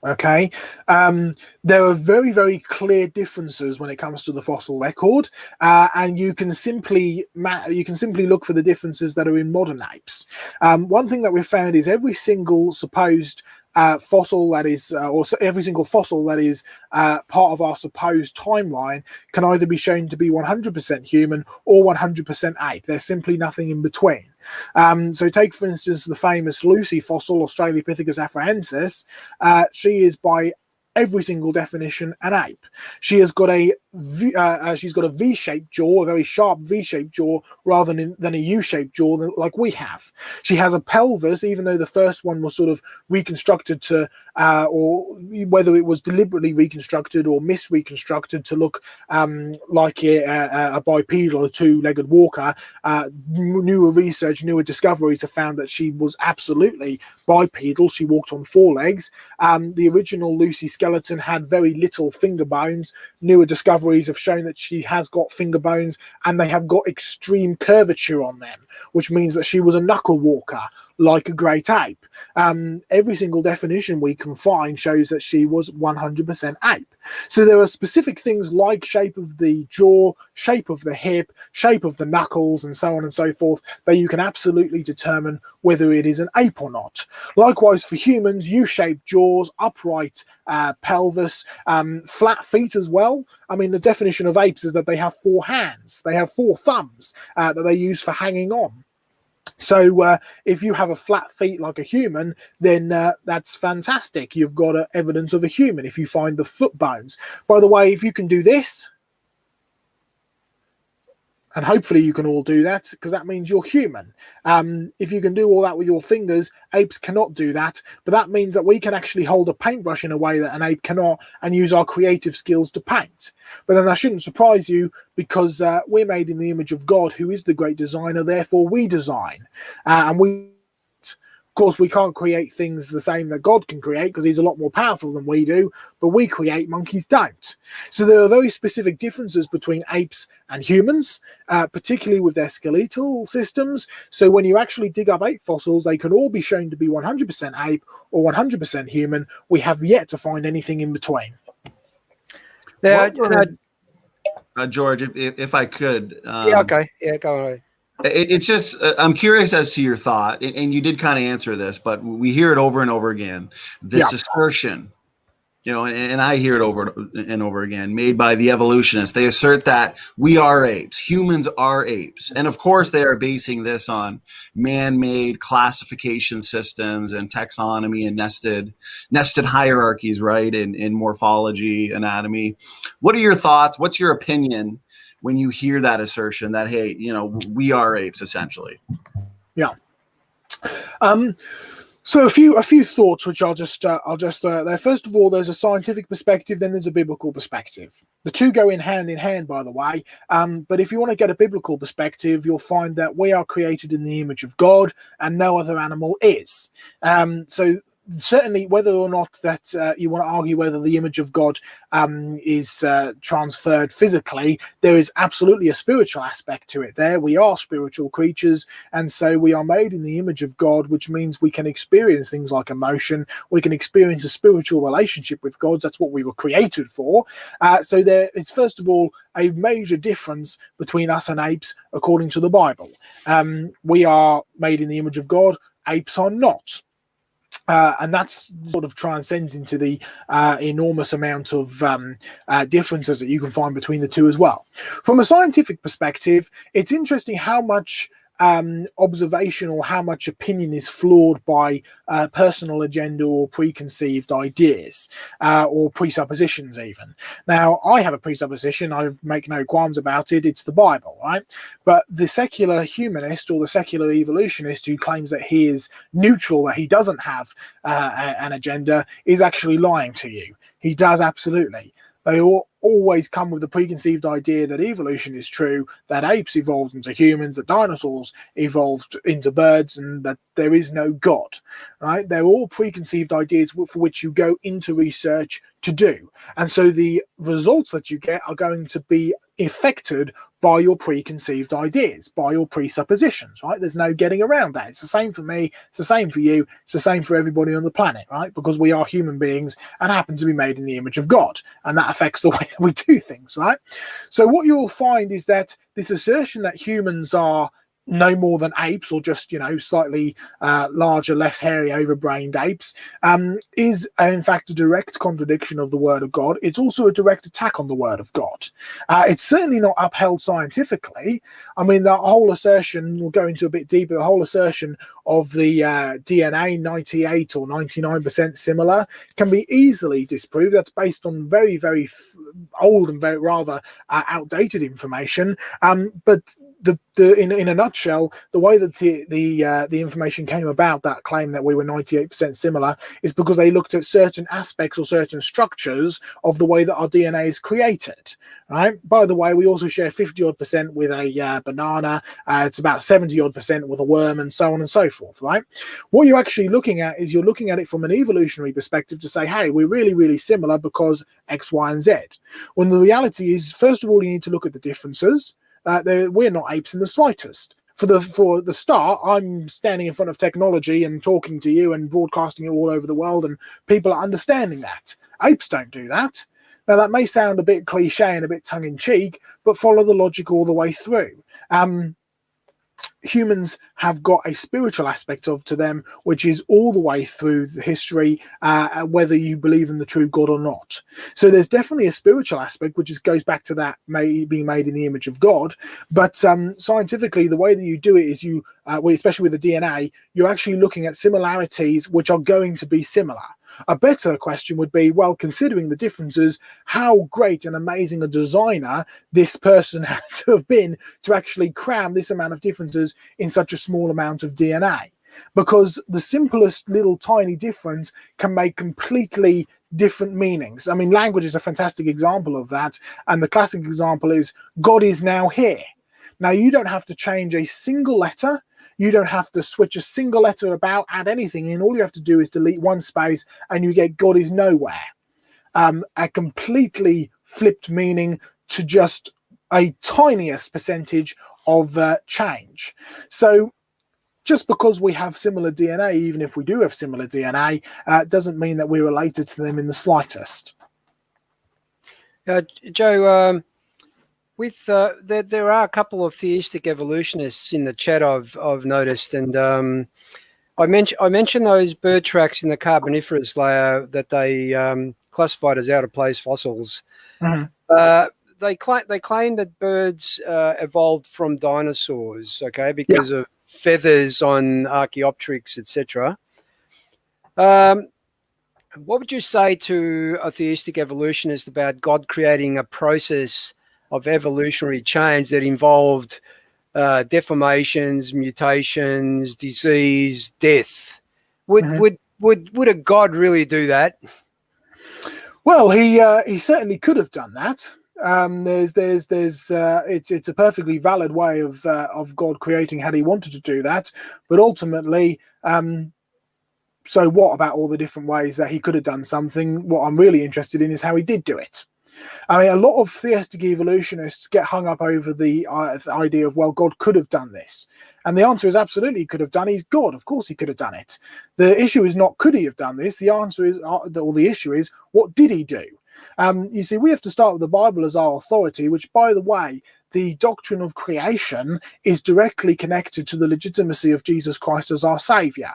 Okay, there are very, very clear differences when it comes to the fossil record, and you can simply look for the differences that are in modern apes. One thing that we've found is every single supposed fossil that is, or every single fossil that is part of our supposed timeline can either be shown to be 100% human or 100% ape. There's simply nothing in between. So take, for instance, the famous Lucy fossil, Australopithecus afarensis. She is by every single definition an ape. She has got a V-shaped jaw, a very sharp V-shaped jaw, rather than a U-shaped jaw like we have. She has a pelvis, even though the first one was sort of reconstructed to, or whether it was deliberately reconstructed or misreconstructed to look like a bipedal or two-legged walker. Newer research, newer discoveries have found that she was absolutely bipedal. She walked on four legs. The original Lucy skeleton had very little finger bones. Newer discoveries have shown that she has got finger bones, and they have got extreme curvature on them, which means that she was a knuckle walker like a great ape. Every single definition we can find shows that she was 100% ape. So there are specific things like shape of the jaw, shape of the hip, shape of the knuckles, and so on and so forth, that you can absolutely determine whether it is an ape or not. Likewise for humans, U-shaped jaws, upright pelvis, flat feet as well. I mean, the definition of apes is that they have four hands, they have four thumbs that they use for hanging on. So if you have a flat feet like a human, then that's fantastic. You've got evidence of a human if you find the foot bones. By the way, if you can do this, and hopefully you can all do that, because that means you're human. If you can do all that with your fingers, apes cannot do that. But that means that we can actually hold a paintbrush in a way that an ape cannot and use our creative skills to paint. But then that shouldn't surprise you, because we're made in the image of God, who is the great designer. Therefore, we design. Of course, we can't create things the same that God can create, because he's a lot more powerful than we do, but we create, monkeys don't. So there are very specific differences between apes and humans, particularly with their skeletal systems. So when you actually dig up ape fossils, they can all be shown to be 100% ape or 100% human. We have yet to find anything in between. George, if I could. Yeah, okay. Yeah, go on. It's just, I'm curious as to your thought, and you did kind of answer this, but we hear it over and over again, this assertion, and I hear it over and over again, made by the evolutionists. They assert that we are apes, humans are apes. And of course, they are basing this on man-made classification systems and taxonomy and nested hierarchies, right, in morphology, anatomy. What are your thoughts? What's your opinion when you hear that assertion that, hey, we are apes essentially? Yeah. So a few thoughts, which I'll just there. First of all, there's a scientific perspective, then there's a biblical perspective. The two go in hand, by the way. But if you want to get a biblical perspective, you'll find that we are created in the image of God, and no other animal is. So certainly, whether or not that you want to argue whether the image of God is transferred physically, there is absolutely a spiritual aspect to it there. We are spiritual creatures, and so we are made in the image of God, which means we can experience things like emotion. We can experience a spiritual relationship with God. That's what we were created for. So there is, first of all, a major difference between us and apes, according to the Bible. We are made in the image of God. Apes are not. And that's sort of transcends into the enormous amount of differences that you can find between the two as well. From a scientific perspective, it's interesting how much observation or how much opinion is flawed by personal agenda or preconceived ideas or presuppositions even. Now, I have a presupposition. I make no qualms about it. It's the Bible, right? But the secular humanist or the secular evolutionist who claims that he is neutral, that he doesn't have an agenda, is actually lying to you. He does absolutely. They always come with the preconceived idea that evolution is true, that apes evolved into humans, that dinosaurs evolved into birds, and that there is no God, right? They're all preconceived ideas for which you go into research to do. And so the results that you get are going to be affected by your preconceived ideas, by your presuppositions, right? There's no getting around that. It's the same for me, it's the same for you, it's the same for everybody on the planet, right? Because we are human beings and happen to be made in the image of God, and that affects the way that we do things, right? So what you'll find is that this assertion that humans are no more than apes, or just, you know, slightly larger, less hairy, overbrained apes, is in fact a direct contradiction of the word of God. It's also a direct attack on the word of God. It's certainly not upheld scientifically. I mean, the whole assertion, we'll go into a bit deeper, the whole assertion of the DNA 98 or 99% similar can be easily disproved. That's based on very, very old and very rather outdated information. But in a nutshell, the way that the information came about, that claim that we were 98% similar, is because they looked at certain aspects or certain structures of the way that our DNA is created. Right. By the way, we also share 50-odd% with a banana. It's about 70-odd% with a worm, and so on and so forth. Right. What you're actually looking at is you're looking at it from an evolutionary perspective to say, hey, we're really, really similar because X, Y, and Z. When the reality is, first of all, you need to look at the differences. We're not apes in the slightest. For the start, I'm standing in front of technology and talking to you and broadcasting it all over the world, and people are understanding that. Apes don't do that. Now, that may sound a bit cliche and a bit tongue-in-cheek, but follow the logic all the way through. Humans have got a spiritual aspect to them, which is all the way through the history, whether you believe in the true God or not. So there's definitely a spiritual aspect, which goes back to that being made in the image of God. But scientifically, the way that you do it is especially with the DNA, you're actually looking at similarities which are going to be similar. A better question would be, well, considering the differences, how great and amazing a designer this person had to have been to actually cram this amount of differences in such a small amount of DNA. Because the simplest little tiny difference can make completely different meanings. I mean, language is a fantastic example of that. And the classic example is, God is now here. Now, you don't have to change a single letter. You don't have to switch a single letter about, add anything in. All you have to do is delete one space and you get God is nowhere. A completely flipped meaning to just a tiniest percentage of change. So just because we have similar DNA, even if we do have similar DNA, doesn't mean that we're related to them in the slightest. Joe, there are a couple of theistic evolutionists in the chat I've noticed, and I mentioned those bird tracks in the Carboniferous layer that they classified as out of place fossils. Mm-hmm. They claim that birds evolved from dinosaurs, okay, because of feathers on Archaeopteryx, etc. What would you say to a theistic evolutionist about God creating a process of evolutionary change that involved deformations, mutations, disease, death? Would a God really do that? Well, he certainly could have done that. It's a perfectly valid way of God creating had he wanted to do that, but ultimately, so what about all the different ways that he could have done something? What I'm really interested in is how he did do it. I mean, a lot of theistic evolutionists get hung up over the idea of, well, God could have done this. And the answer is absolutely he could have done. He's God. Of course he could have done it. The issue is not could he have done this. The answer is, or the issue is, what did he do? You see, we have to start with the Bible as our authority, which, by the way, the doctrine of creation is directly connected to the legitimacy of Jesus Christ as our Saviour.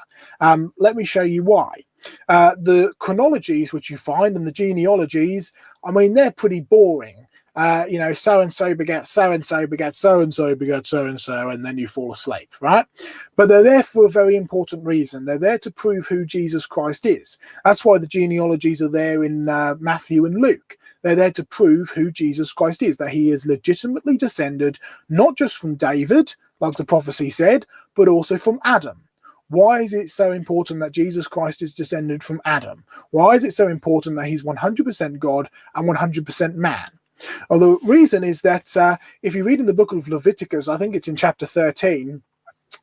Let me show you why. The chronologies which you find and the genealogies, I mean, they're pretty boring. You know, so-and-so begat so-and-so begat so-and-so begat so-and-so, and then you fall asleep, right? But they're there for a very important reason. They're there to prove who Jesus Christ is. That's why the genealogies are there in Matthew and Luke. They're there to prove who Jesus Christ is, that he is legitimately descended, not just from David, like the prophecy said, but also from Adam. Why is it so important that Jesus Christ is descended from Adam? Why is it so important that he's 100% God and 100% man? Well, the reason is that if you read in the book of Leviticus, I think it's in chapter 13,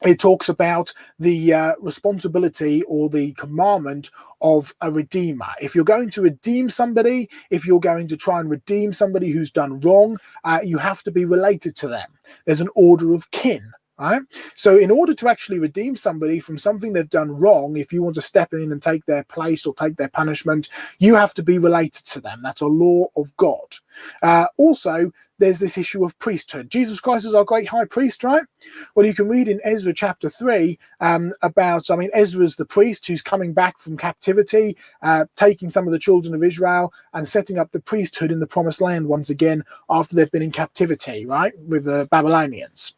it talks about the responsibility or the commandment of a redeemer. If you're going to redeem somebody, if you're going to try and redeem somebody who's done wrong, you have to be related to them. There's an order of kin. Right? So in order to actually redeem somebody from something they've done wrong, if you want to step in and take their place or take their punishment, you have to be related to them. That's a law of God. Also, there's this issue of priesthood. Jesus Christ is our great high priest, right? Well, you can read in Ezra chapter 3 about, I mean, Ezra's the priest who's coming back from captivity, taking some of the children of Israel and setting up the priesthood in the promised land once again after they've been in captivity, right, with the Babylonians.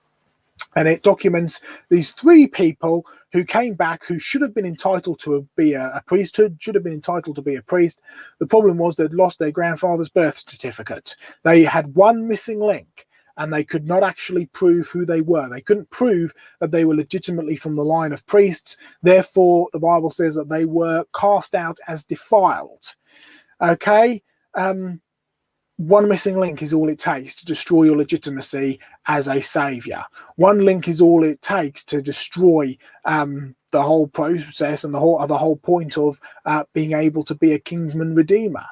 And it documents these three people who came back who should have been entitled to be a priesthood, should have been entitled to be a priest. The problem was they'd lost their grandfather's birth certificate. They had one missing link, and they could not actually prove who they were. They couldn't prove that they were legitimately from the line of priests. Therefore, the Bible says that they were cast out as defiled. Okay? One missing link is all it takes to destroy your legitimacy as a saviour. One link is all it takes to destroy the whole process and the whole point of being able to be a kinsman redeemer.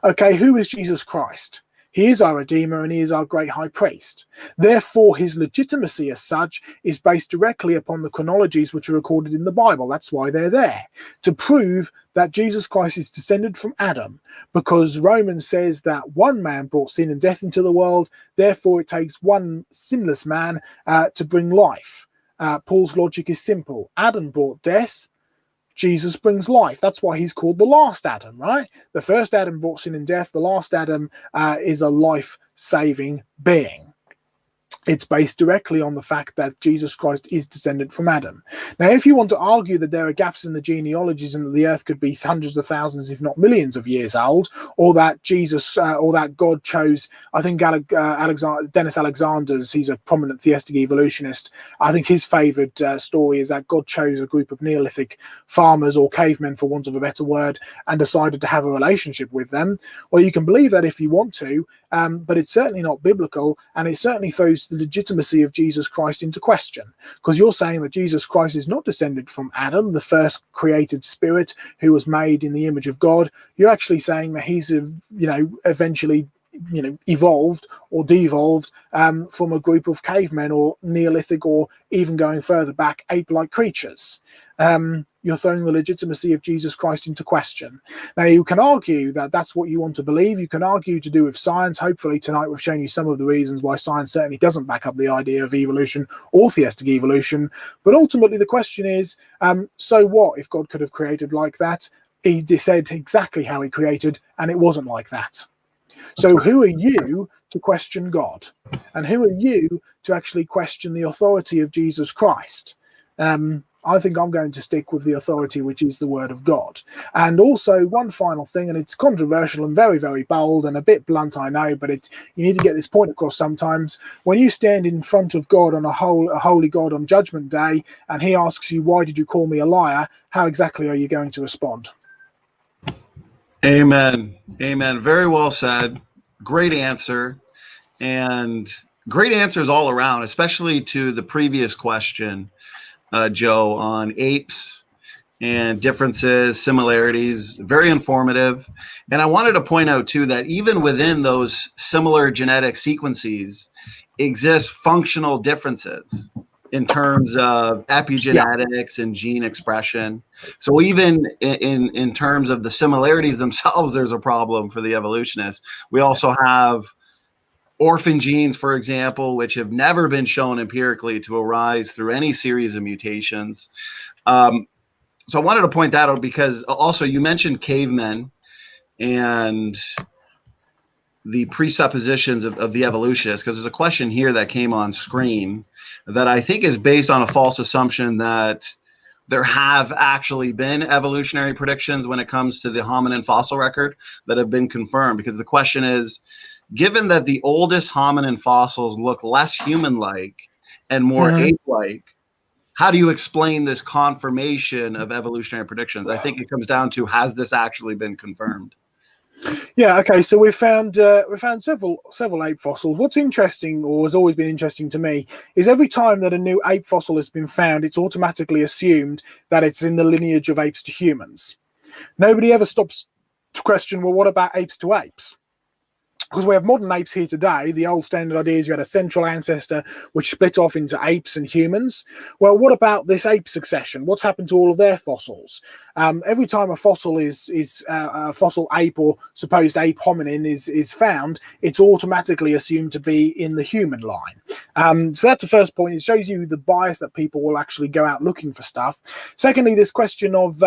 Okay, who is Jesus Christ? He is our Redeemer and he is our great high priest. Therefore, his legitimacy as such is based directly upon the chronologies which are recorded in the Bible. That's why they're there, to prove that Jesus Christ is descended from Adam, because Romans says that one man brought sin and death into the world. Therefore, it takes one sinless man to bring life. Paul's logic is simple. Adam brought death. Jesus brings life. That's why he's called the last Adam, right? The first Adam brought sin and death. The last Adam is a life-saving being. It's based directly on the fact that Jesus Christ is descended from Adam. Now, if you want to argue that there are gaps in the genealogies and that the earth could be hundreds of thousands, if not millions of years old, or that Jesus or that God chose, I think Dennis Alexander's, he's a prominent theistic evolutionist, I think his favoured story is that God chose a group of Neolithic farmers or cavemen, for want of a better word, and decided to have a relationship with them. Well, you can believe that if you want to, but it's certainly not biblical, and it certainly throws the legitimacy of Jesus Christ into question, because you're saying that Jesus Christ is not descended from Adam, the first created spirit who was made in the image of God. You're actually saying that he's, eventually, evolved or devolved from a group of cavemen or Neolithic or even going further back, ape-like creatures. You're throwing the legitimacy of Jesus Christ into question. Now, you can argue that that's what you want to believe. You can argue to do with science. Hopefully tonight we've shown you some of the reasons why science certainly doesn't back up the idea of evolution or theistic evolution. But ultimately the question is, so what if God could have created like that? He said exactly how he created, and it wasn't like that. So who are you to question God? And who are you to actually question the authority of Jesus Christ? I think I'm going to stick with the authority which is the word of God. And also one final thing, and it's controversial and very, very bold and a bit blunt, I know, but you need to get this point across sometimes. When you stand in front of God on a holy God on Judgment Day, and he asks you, why did you call me a liar? How exactly are you going to respond? Amen. Amen. Very well said. Great answer. And great answers all around, especially to the previous question, Joe, on apes and differences, similarities, very informative. And I wanted to point out too that even within those similar genetic sequences exist functional differences in terms of epigenetics and gene expression. So even in terms of the similarities themselves, there's a problem for the evolutionists. We also have orphan genes, for example, which have never been shown empirically to arise through any series of mutations. So I wanted to point that out because also you mentioned cavemen and the presuppositions of the evolutionists, because there's a question here that came on screen that I think is based on a false assumption that there have actually been evolutionary predictions when it comes to the hominin fossil record that have been confirmed. Because the question is, given that the oldest hominin fossils look less human-like and more ape-like, how do you explain this confirmation of evolutionary predictions? I think it comes down to, has this actually been confirmed? Yeah. Okay. So we found several ape fossils. What's interesting, or has always been interesting to me, is every time that a new ape fossil has been found, it's automatically assumed that it's in the lineage of apes to humans. Nobody ever stops to question, well, what about apes to apes? Because we have modern apes here today. The old standard idea is you had a central ancestor which split off into apes and humans. Well, what about this ape succession? What's happened to all of their fossils? Every time a fossil is a fossil ape or supposed ape hominin is found, it's automatically assumed to be in the human line. So that's the first point. It shows you the bias that people will actually go out looking for stuff. Secondly, this question of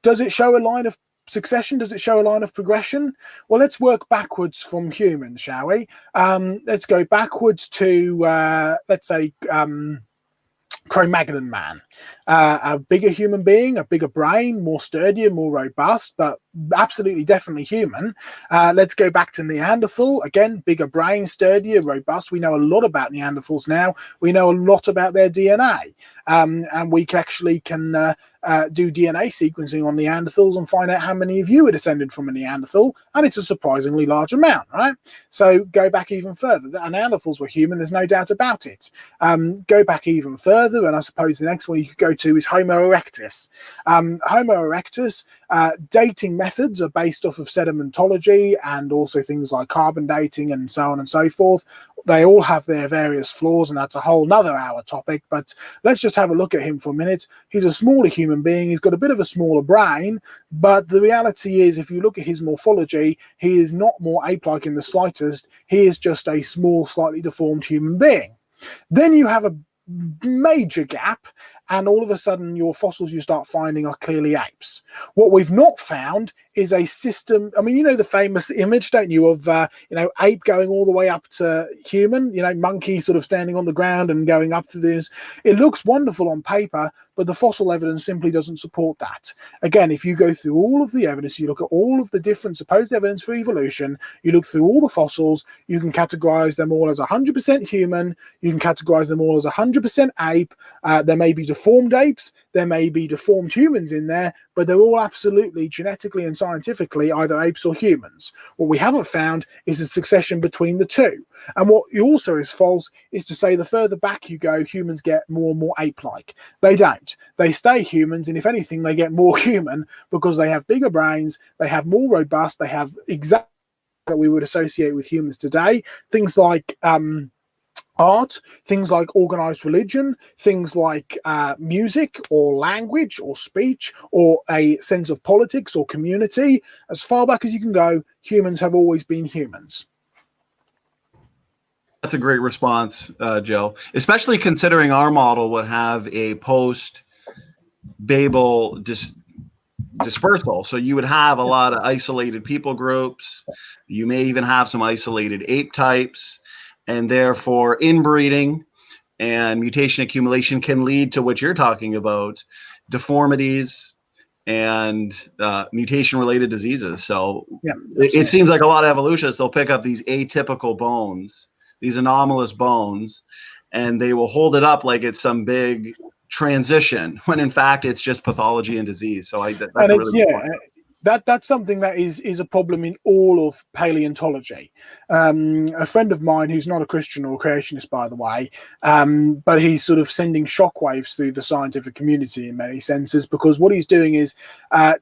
does it show a line of succession? Does it show a line of progression? Well, let's work backwards from humans, shall we? Let's go backwards to let's say Cro-Magnon man, a bigger human being, a bigger brain, more sturdier, more robust, but absolutely definitely human. Let's go back to Neanderthal, again, bigger brain, sturdier, robust. We know a lot about Neanderthals now. We know a lot about their DNA, and we actually can do DNA sequencing on Neanderthals and find out how many of you are descended from a Neanderthal, and it's a surprisingly large amount, right? So go back even further. The Neanderthals were human, there's no doubt about it. Go back even further, and I suppose the next one you could go to is Homo erectus. Homo erectus, dating methods are based off of sedimentology and also things like carbon dating and so on and so forth. They all have their various flaws, and that's a whole nother hour topic, but let's just have a look at him for a minute. He's a smaller human being. He's got a bit of a smaller brain, but the reality is, if you look at his morphology, he is not more ape-like in the slightest. He is just a small, slightly deformed human being. Then you have a major gap, and all of a sudden your fossils you start finding are clearly apes. What we've not found is a system. I mean, you know the famous image, don't you, of ape going all the way up to human, monkey sort of standing on the ground and going up through this. It looks wonderful on paper, but the fossil evidence simply doesn't support that. Again, if you go through all of the evidence, you look at all of the different supposed evidence for evolution, you look through all the fossils, you can categorize them all as 100% human, you can categorize them all as 100% ape. There may be deformed apes, there may be deformed humans in there, but they're all absolutely genetically and scientifically either apes or humans. What we haven't found is a succession between the two. And what also is false is to say the further back you go, humans get more and more ape-like. They don't. They stay humans, and if anything, they get more human because they have bigger brains, they have more robust, they have exactly that we would associate with humans today. Things like art, things like organized religion, things like music or language or speech or a sense of politics or community. As far back as you can go, humans have always been humans. That's a great response, Joe, especially considering our model would have a post-Babel dispersal. So you would have a lot of isolated people groups. You may even have some isolated ape types. And therefore, inbreeding and mutation accumulation can lead to what you're talking about, deformities and mutation-related diseases. So it seems like a lot of evolutionists, they'll pick up these atypical bones, these anomalous bones, and they will hold it up like it's some big transition, when in fact it's just pathology and disease. So that's really That's something that is a problem in all of paleontology. A friend of mine who's not a Christian or a creationist, by the way, but he's sort of sending shockwaves through the scientific community in many senses, because what he's doing is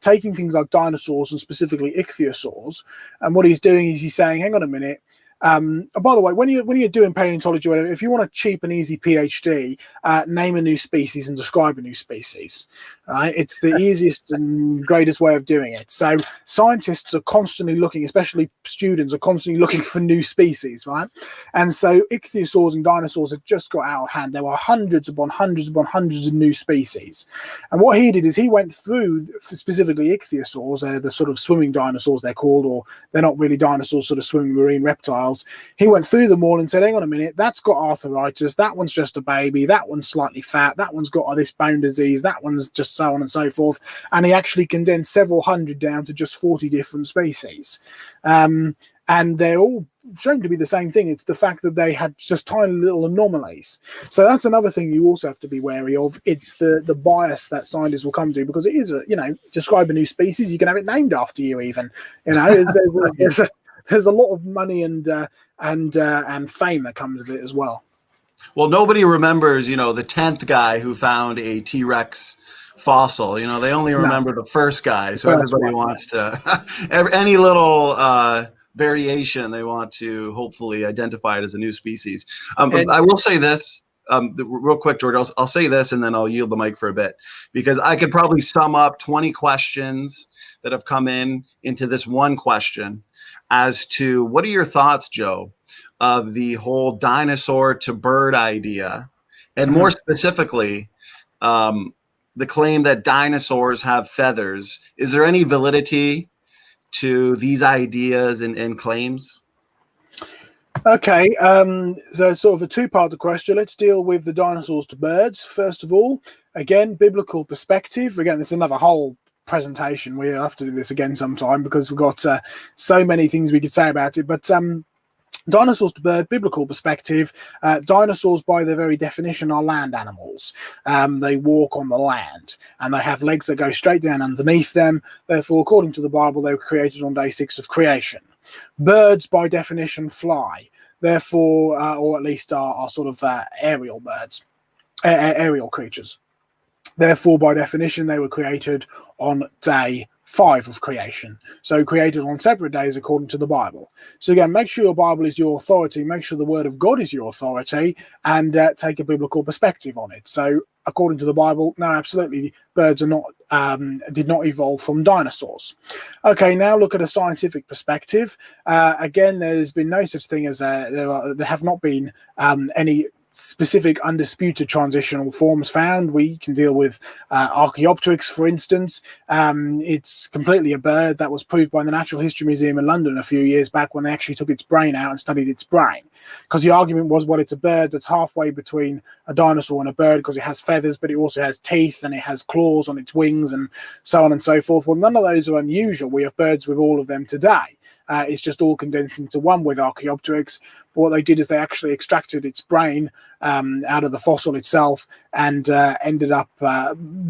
taking things like dinosaurs and specifically ichthyosaurs, and what he's doing is he's saying, hang on a minute. And by the way, when you're doing paleontology, if you want a cheap and easy PhD, name a new species and describe a new species. Right? It's the easiest and greatest way of doing it. So scientists are constantly looking, especially students are constantly looking for new species, right? And so ichthyosaurs and dinosaurs had just got out of hand. There were hundreds upon hundreds upon hundreds of new species. And what he did is he went through specifically ichthyosaurs, the sort of swimming dinosaurs they're called, or they're not really dinosaurs, sort of swimming marine reptiles. He went through them all and said, hang on a minute, that's got arthritis, that one's just a baby, that one's slightly fat, that one's got this bone disease, that one's just so on and so forth. And he actually condensed several hundred down to just 40 different species. And they're all shown to be the same thing. It's the fact that they had just tiny little anomalies. So that's another thing you also have to be wary of. It's the bias that scientists will come to, because it is describe a new species, you can have it named after you even. There's a lot of money and fame that comes with it as well. Well, nobody remembers, the 10th guy who found a T-Rex fossil. They only remember the first guy. So everybody wants to, any little variation, they want to hopefully identify it as a new species. I will say this. Real quick, George, I'll say this and then I'll yield the mic for a bit, because I could probably sum up 20 questions that have come into this one question as to what are your thoughts, Joe, of the whole dinosaur to bird idea, and more specifically, the claim that dinosaurs have feathers. Is there any validity to these ideas and claims? Okay, so sort of a two-part question. Let's deal with the dinosaurs to birds. First of all, again, biblical perspective. Again, there's another whole presentation. We have to do this again sometime, because we've got so many things we could say about it. But dinosaurs to bird, biblical perspective. Dinosaurs, by their very definition, are land animals. They walk on the land, and they have legs that go straight down underneath them. Therefore, according to the Bible, they were created on day 6 of creation. Birds, by definition, fly. Therefore, or at least are sort of aerial birds, aerial creatures. Therefore, by definition, they were created on day 5 of creation. So created on separate days according to the Bible. So again, make sure your Bible is your authority, make sure the Word of God is your authority, and take a biblical perspective on it. So according to the Bible, no, absolutely, birds are not did not evolve from dinosaurs. Okay, now look at a scientific perspective. Again, there's been no such thing as there have not been any specific undisputed transitional forms found. We can deal with Archaeopteryx, for instance. It's completely a bird. That was proved by the Natural History Museum in London a few years back, when they actually took its brain out and studied its brain. Because the argument was, well, it's a bird that's halfway between a dinosaur and a bird, because it has feathers, but it also has teeth and it has claws on its wings and so on and so forth. Well, none of those are unusual. We have birds with all of them today. It's just all condensed into one with Archaeopteryx. But what they did is they actually extracted its brain out of the fossil itself, and ended up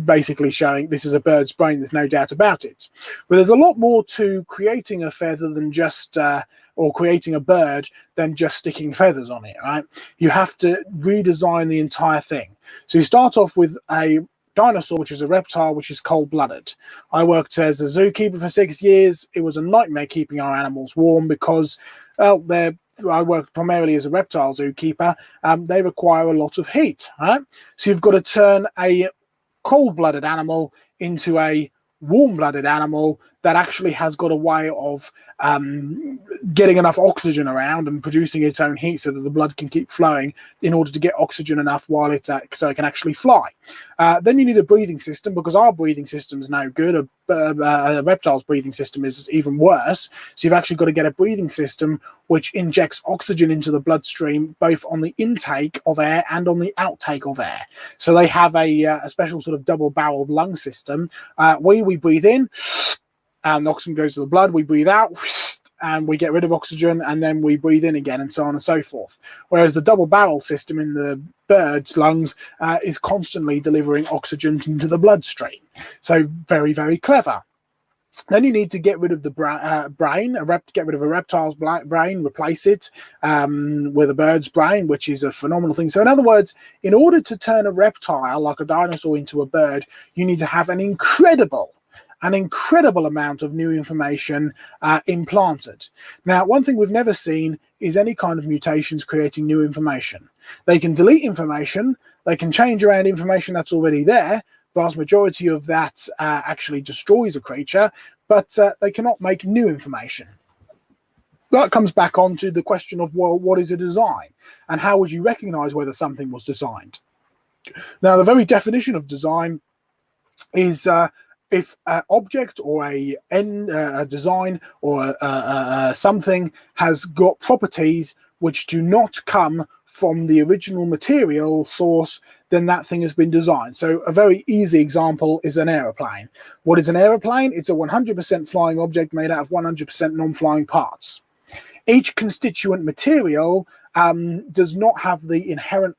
basically showing this is a bird's brain. There's no doubt about it. But there's a lot more to creating a feather than just or creating a bird than just sticking feathers on it, right? You have to redesign the entire thing. So you start off with a dinosaur, which is a reptile, which is cold-blooded. I worked as a zookeeper for 6 years. It was a nightmare keeping our animals warm, because, well, I worked primarily as a reptile zookeeper. They require a lot of heat, right? So you've got to turn a cold-blooded animal into a warm-blooded animal that actually has got a way of getting enough oxygen around and producing its own heat, so that the blood can keep flowing in order to get oxygen enough while so it can actually fly. Then you need a breathing system, because our breathing system is no good. A reptile's breathing system is even worse. So you've actually got to get a breathing system which injects oxygen into the bloodstream, both on the intake of air and on the outtake of air. So they have a special sort of double-barreled lung system. We breathe in, and the oxygen goes to the blood. We breathe out, and we get rid of oxygen, and then we breathe in again, and so on and so forth. Whereas the double barrel system in the bird's lungs is constantly delivering oxygen into the bloodstream. So very, very clever. Then you need to get rid of the brain, get rid of a reptile's brain, replace it with a bird's brain, which is a phenomenal thing. So in other words, in order to turn a reptile like a dinosaur into a bird, you need to have an incredible amount of new information implanted. Now, one thing we've never seen is any kind of mutations creating new information. They can delete information, they can change around information that's already there. Vast majority of that actually destroys a creature, but they cannot make new information. That comes back onto the question of, well, what is a design? And how would you recognize whether something was designed? Now, the very definition of design is if an object or a design or something has got properties which do not come from the original material source, then that thing has been designed. So a very easy example is an aeroplane. What is an aeroplane? It's a 100% flying object made out of 100% non-flying parts. Each constituent material does not have the inherent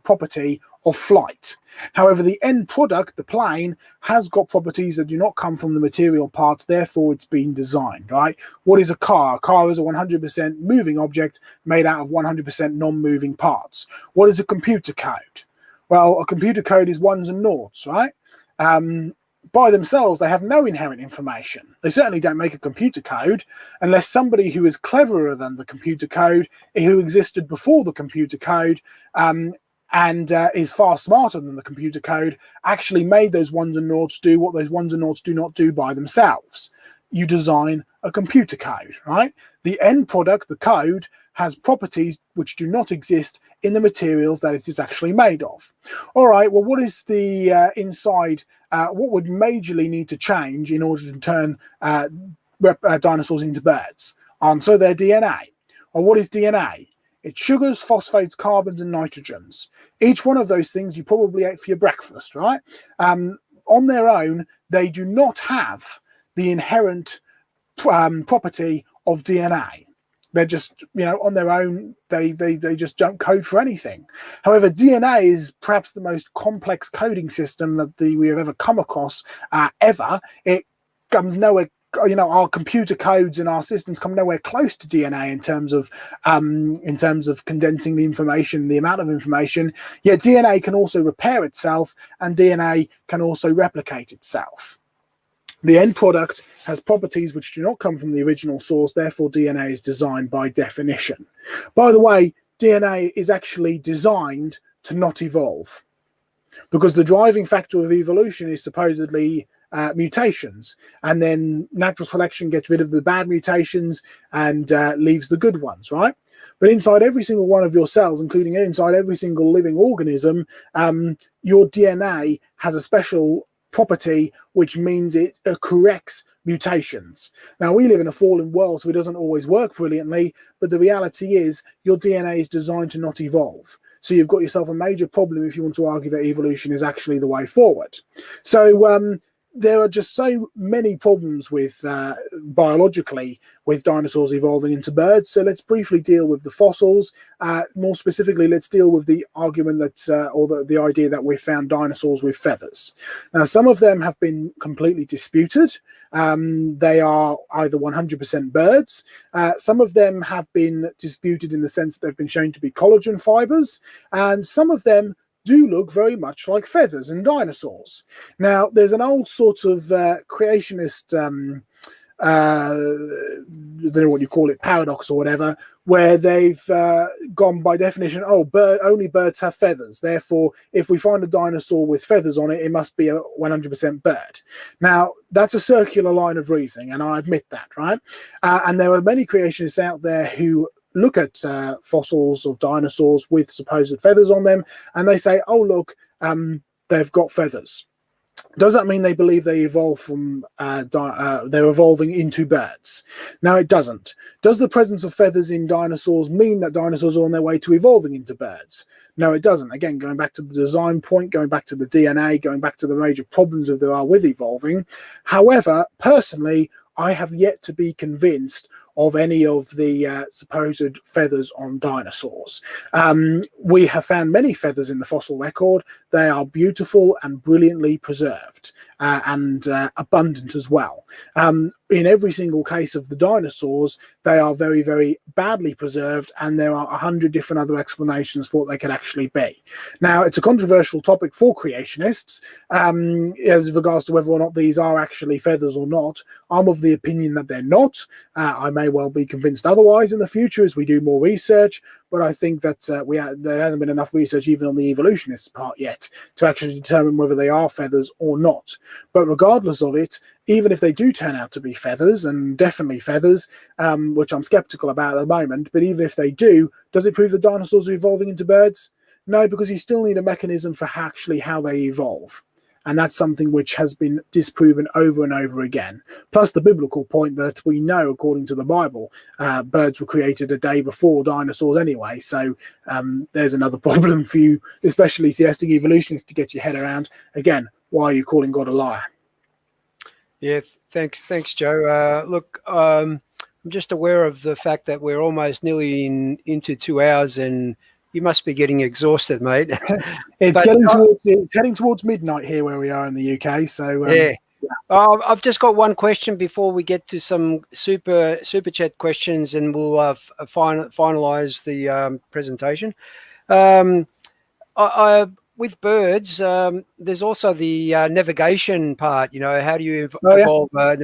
property of flight. However, the end product, the plane, has got properties that do not come from the material parts, therefore it's been designed, right? What is a car? A car is a 100% moving object made out of 100% non-moving parts. What is a computer code? Well, a computer code is ones and noughts, right? By themselves, they have no inherent information. They certainly don't make a computer code unless somebody who is cleverer than the computer code, who existed before the computer code, and is far smarter than the computer code, actually made those ones and noughts do what those ones and noughts do not do by themselves. You design a computer code, right? The end product, the code, has properties which do not exist in the materials that it is actually made of. All right, well, what is the inside, what would majorly need to change in order to turn dinosaurs into birds? Answer, their DNA. Well, what is DNA? It's sugars, phosphates, carbons, and nitrogens. Each one of those things you probably ate for your breakfast, right? On their own, they do not have the inherent property of DNA. They're just, on their own, they just don't code for anything. However, DNA is perhaps the most complex coding system that we have ever come across, ever. It comes nowhere, our computer codes and our systems come nowhere close to DNA in terms of condensing the information, the amount of information. Yet DNA can also repair itself, and DNA can also replicate itself. The end product has properties which do not come from the original source, therefore DNA is designed by definition. By the way, DNA is actually designed to not evolve, because the driving factor of evolution is supposedly mutations, and then natural selection gets rid of the bad mutations and leaves the good ones, right? But inside every single one of your cells, including inside every single living organism, your DNA has a special property which means it corrects mutations. Now, we live in a fallen world, so it doesn't always work brilliantly, but the reality is your DNA is designed to not evolve. So you've got yourself a major problem if you want to argue that evolution is actually the way forward. So there are just so many problems with biologically with dinosaurs evolving into birds. So let's briefly deal with the fossils. More specifically, let's deal with the argument that, or the idea that we found dinosaurs with feathers. Now, some of them have been completely disputed. They are either 100% birds. Some of them have been disputed in the sense that they've been shown to be collagen fibers, and some of them do look very much like feathers and dinosaurs. Now, there's an old sort of creationist, I don't know what you call it, paradox or whatever, where they've gone by definition, only birds have feathers. Therefore, if we find a dinosaur with feathers on it, it must be a 100% bird. Now, that's a circular line of reasoning, and I admit that, right? And there are many creationists out there who look at fossils of dinosaurs with supposed feathers on them, and they say, oh, look, they've got feathers. Does that mean they believe they evolved from, they're evolving into birds? No, it doesn't. Does the presence of feathers in dinosaurs mean that dinosaurs are on their way to evolving into birds? No, it doesn't. Again, going back to the design point, going back to the DNA, going back to the major problems that there are with evolving. However, personally, I have yet to be convinced of any of the supposed feathers on dinosaurs. We have found many feathers in the fossil record. They are beautiful and brilliantly preserved and abundant as well. In every single case of the dinosaurs, they are very, very badly preserved, and there are 100 different other explanations for what they could actually be. Now, it's a controversial topic for creationists as regards to whether or not these are actually feathers or not. I'm of the opinion that they're not. I may well be convinced otherwise in the future as we do more research, but I think that there hasn't been enough research even on the evolutionists' part yet to actually determine whether they are feathers or not. But regardless of it, even if they do turn out to be feathers, and definitely feathers, which I'm skeptical about at the moment, but even if they do, does it prove that dinosaurs are evolving into birds? No, because you still need a mechanism for actually how they evolve. And that's something which has been disproven over and over again. Plus the biblical point that we know, according to the Bible, birds were created a day before dinosaurs anyway. So there's another problem for you, especially theistic evolutionists, to get your head around. Again, why are you calling God a liar? Yeah, thanks, Joe. Look, I'm just aware of the fact that we're almost nearly into 2 hours, and you must be getting exhausted, mate. It's heading towards midnight here where we are in the UK. So yeah. I've just got one question before we get to some super chat questions, and we'll finalize the presentation. With birds, there's also the navigation part. You know, how do you evolve? But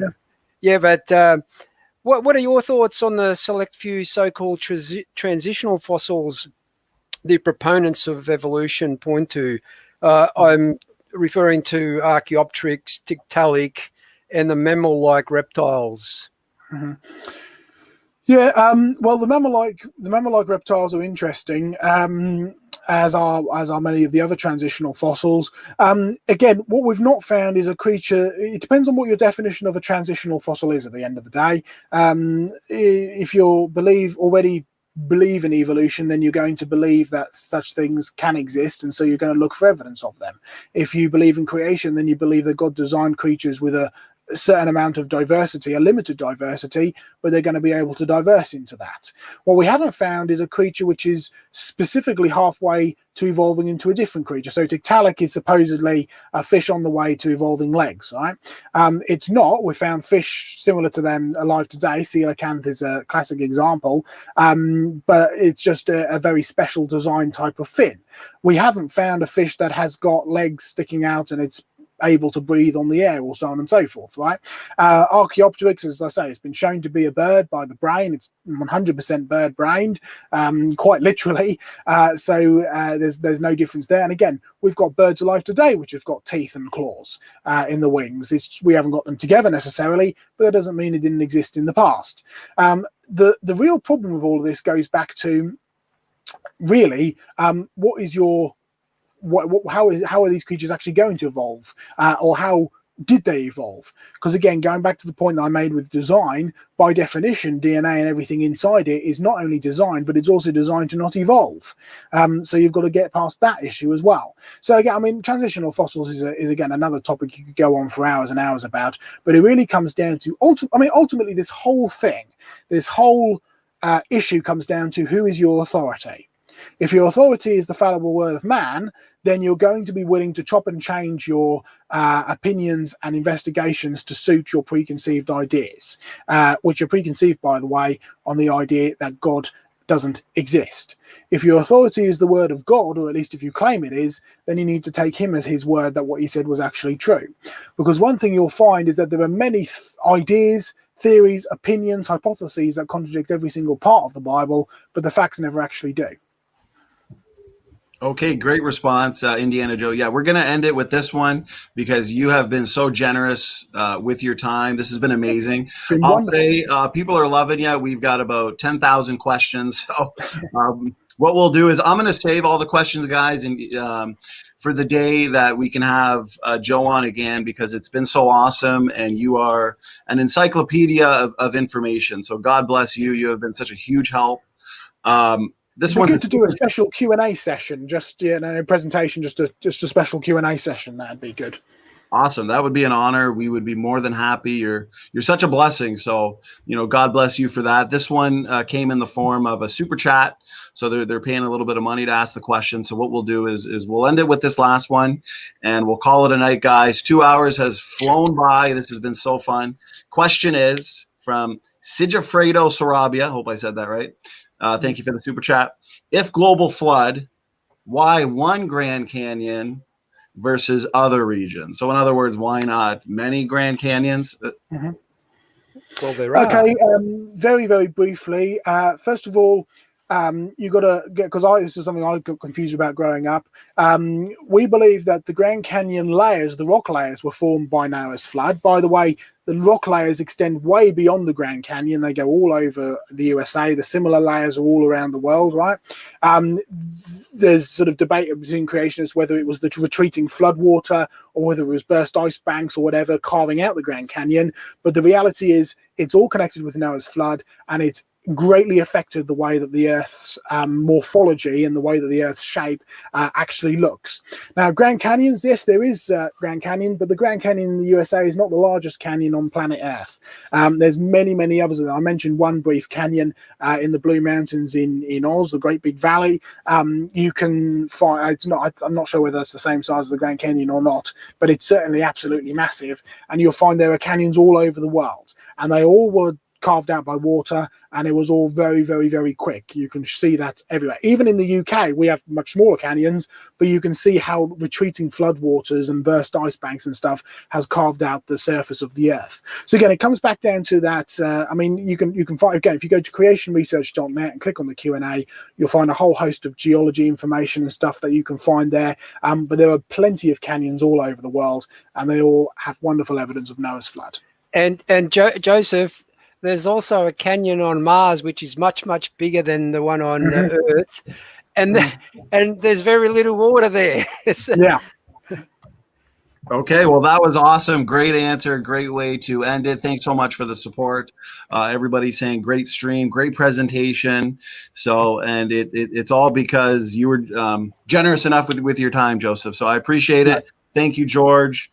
what are your thoughts on the select few so-called transitional fossils the proponents of evolution point to? I'm referring to Archaeopteryx, Tiktaalik, and the mammal-like reptiles. Mm-hmm. Yeah, well, the mammal-like reptiles are interesting. As are many of the other transitional fossils. Again, what we've not found is a creature. It depends on what your definition of a transitional fossil is at the end of the day. If you already believe in evolution, then you're going to believe that such things can exist, and so you're going to look for evidence of them. If you believe in creation, then you believe that God designed creatures with a certain amount of diversity, a limited diversity, but they're going to be able to diverse into that. What we haven't found is a creature which is specifically halfway to evolving into a different creature. So Tiktaalik is supposedly a fish on the way to evolving legs, right? It's not. We found fish similar to them alive today. Coelacanth is a classic example, but it's just a very special design type of fin. We haven't found a fish that has got legs sticking out and it's able to breathe on the air, or so on and so forth, right? Archaeopteryx, as I say, it's been shown to be a bird by the brain. It's 100% bird-brained, quite literally. So there's no difference there. And again, we've got birds alive today which have got teeth and claws in the wings. We haven't got them together necessarily, but that doesn't mean it didn't exist in the past. The real problem with all of this goes back to really what is your how are these creatures actually going to evolve, or how did they evolve? Because again, going back to the point that I made with design, by definition, DNA and everything inside it is not only designed, but it's also designed to not evolve. So you've got to get past that issue as well. So again, I mean, transitional fossils is again another topic you could go on for hours and hours about, but it really comes down to ultimately this whole thing, this whole issue comes down to who is your authority. If your authority is the fallible word of man, then you're going to be willing to chop and change your opinions and investigations to suit your preconceived ideas, which are preconceived, by the way, on the idea that God doesn't exist. If your authority is the word of God, or at least if you claim it is, then you need to take him as his word that what he said was actually true. Because one thing you'll find is that there are many ideas, theories, opinions, hypotheses that contradict every single part of the Bible, but the facts never actually do. Okay, great response, Indiana Joe. Yeah, we're going to end it with this one because you have been so generous with your time. This has been amazing. I'll say people are loving you. We've got about 10,000 questions. So what we'll do is I'm going to save all the questions, guys, and for the day that we can have Joe on again, because it's been so awesome and you are an encyclopedia of information. So God bless you. You have been such a huge help. This one's good to do a special Q&A session, just presentation, just a special Q&A session. That'd be good. Awesome. That would be an honor. We would be more than happy. You're such a blessing. So, God bless you for that. This one came in the form of a super chat. So they're paying a little bit of money to ask the question. So what we'll do is we'll end it with this last one and we'll call it a night, guys. 2 hours has flown by. This has been so fun. Question is from Sigifredo Sarabia. Hope I said that right. Thank you for the super chat. If global flood, why one Grand Canyon versus other regions? So in other words, why not many Grand Canyons? Well, there are. Okay, very, very briefly. First of all, you got to get, because this is something I got confused about growing up. We believe that the Grand Canyon layers, the rock layers, were formed by Noah's flood. By the way, the rock layers extend way beyond the Grand Canyon. They go all over the USA. The similar layers are all around the world, right? There's sort of debate between creationists whether it was the retreating floodwater or whether it was burst ice banks or whatever carving out the Grand Canyon. But the reality is it's all connected with Noah's flood, and it's greatly affected the way that the Earth's morphology and the way that the Earth's shape actually looks. Now, Grand Canyons, yes, there is Grand Canyon, but the Grand Canyon in the USA is not the largest canyon on planet Earth. There's many, many others. I mentioned one brief canyon in the Blue Mountains in Oz, the Great Big Valley. You can find, I'm not sure whether it's the same size as the Grand Canyon or not, but it's certainly absolutely massive. And you'll find there are canyons all over the world, and they all were carved out by water, and it was all very, very, very quick. You can see that everywhere. Even in the UK, we have much smaller canyons, but you can see how retreating floodwaters and burst ice banks and stuff has carved out the surface of the Earth. So again, it comes back down to that. I mean, you can find, again, if you go to creationresearch.net and click on the Q&A, you'll find a whole host of geology information and stuff that you can find there. But there are plenty of canyons all over the world, and they all have wonderful evidence of Noah's flood. And Joseph, there's also a canyon on Mars, which is much, much bigger than the one on Earth. And and there's very little water there. Yeah. Okay, well, that was awesome. Great answer. Great way to end it. Thanks so much for the support. Everybody's saying great stream, great presentation. So, and it's all because you were generous enough with your time, Joseph. So I appreciate it. Thank you, George.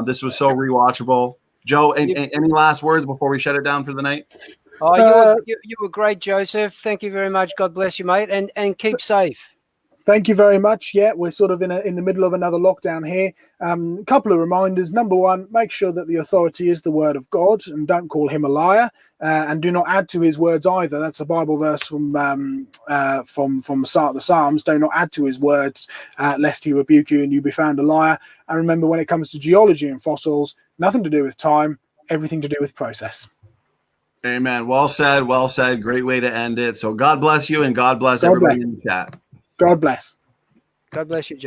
This was so rewatchable. Joe, any last words before we shut it down for the night? Oh, you were great, Joseph. Thank you very much. God bless you, mate, and keep safe. Thank you very much. Yeah, we're sort of in the middle of another lockdown here. A couple of reminders. Number one, make sure that the authority is the word of God, and don't call him a liar, and do not add to his words either. That's a Bible verse from the Psalms. Do not add to his words, lest he rebuke you and you be found a liar. And remember, when it comes to geology and fossils, nothing to do with time, everything to do with process. Amen. Well said. Well said. Great way to end it. So God bless you, and God bless everybody in the chat. God bless. God bless you, Joe.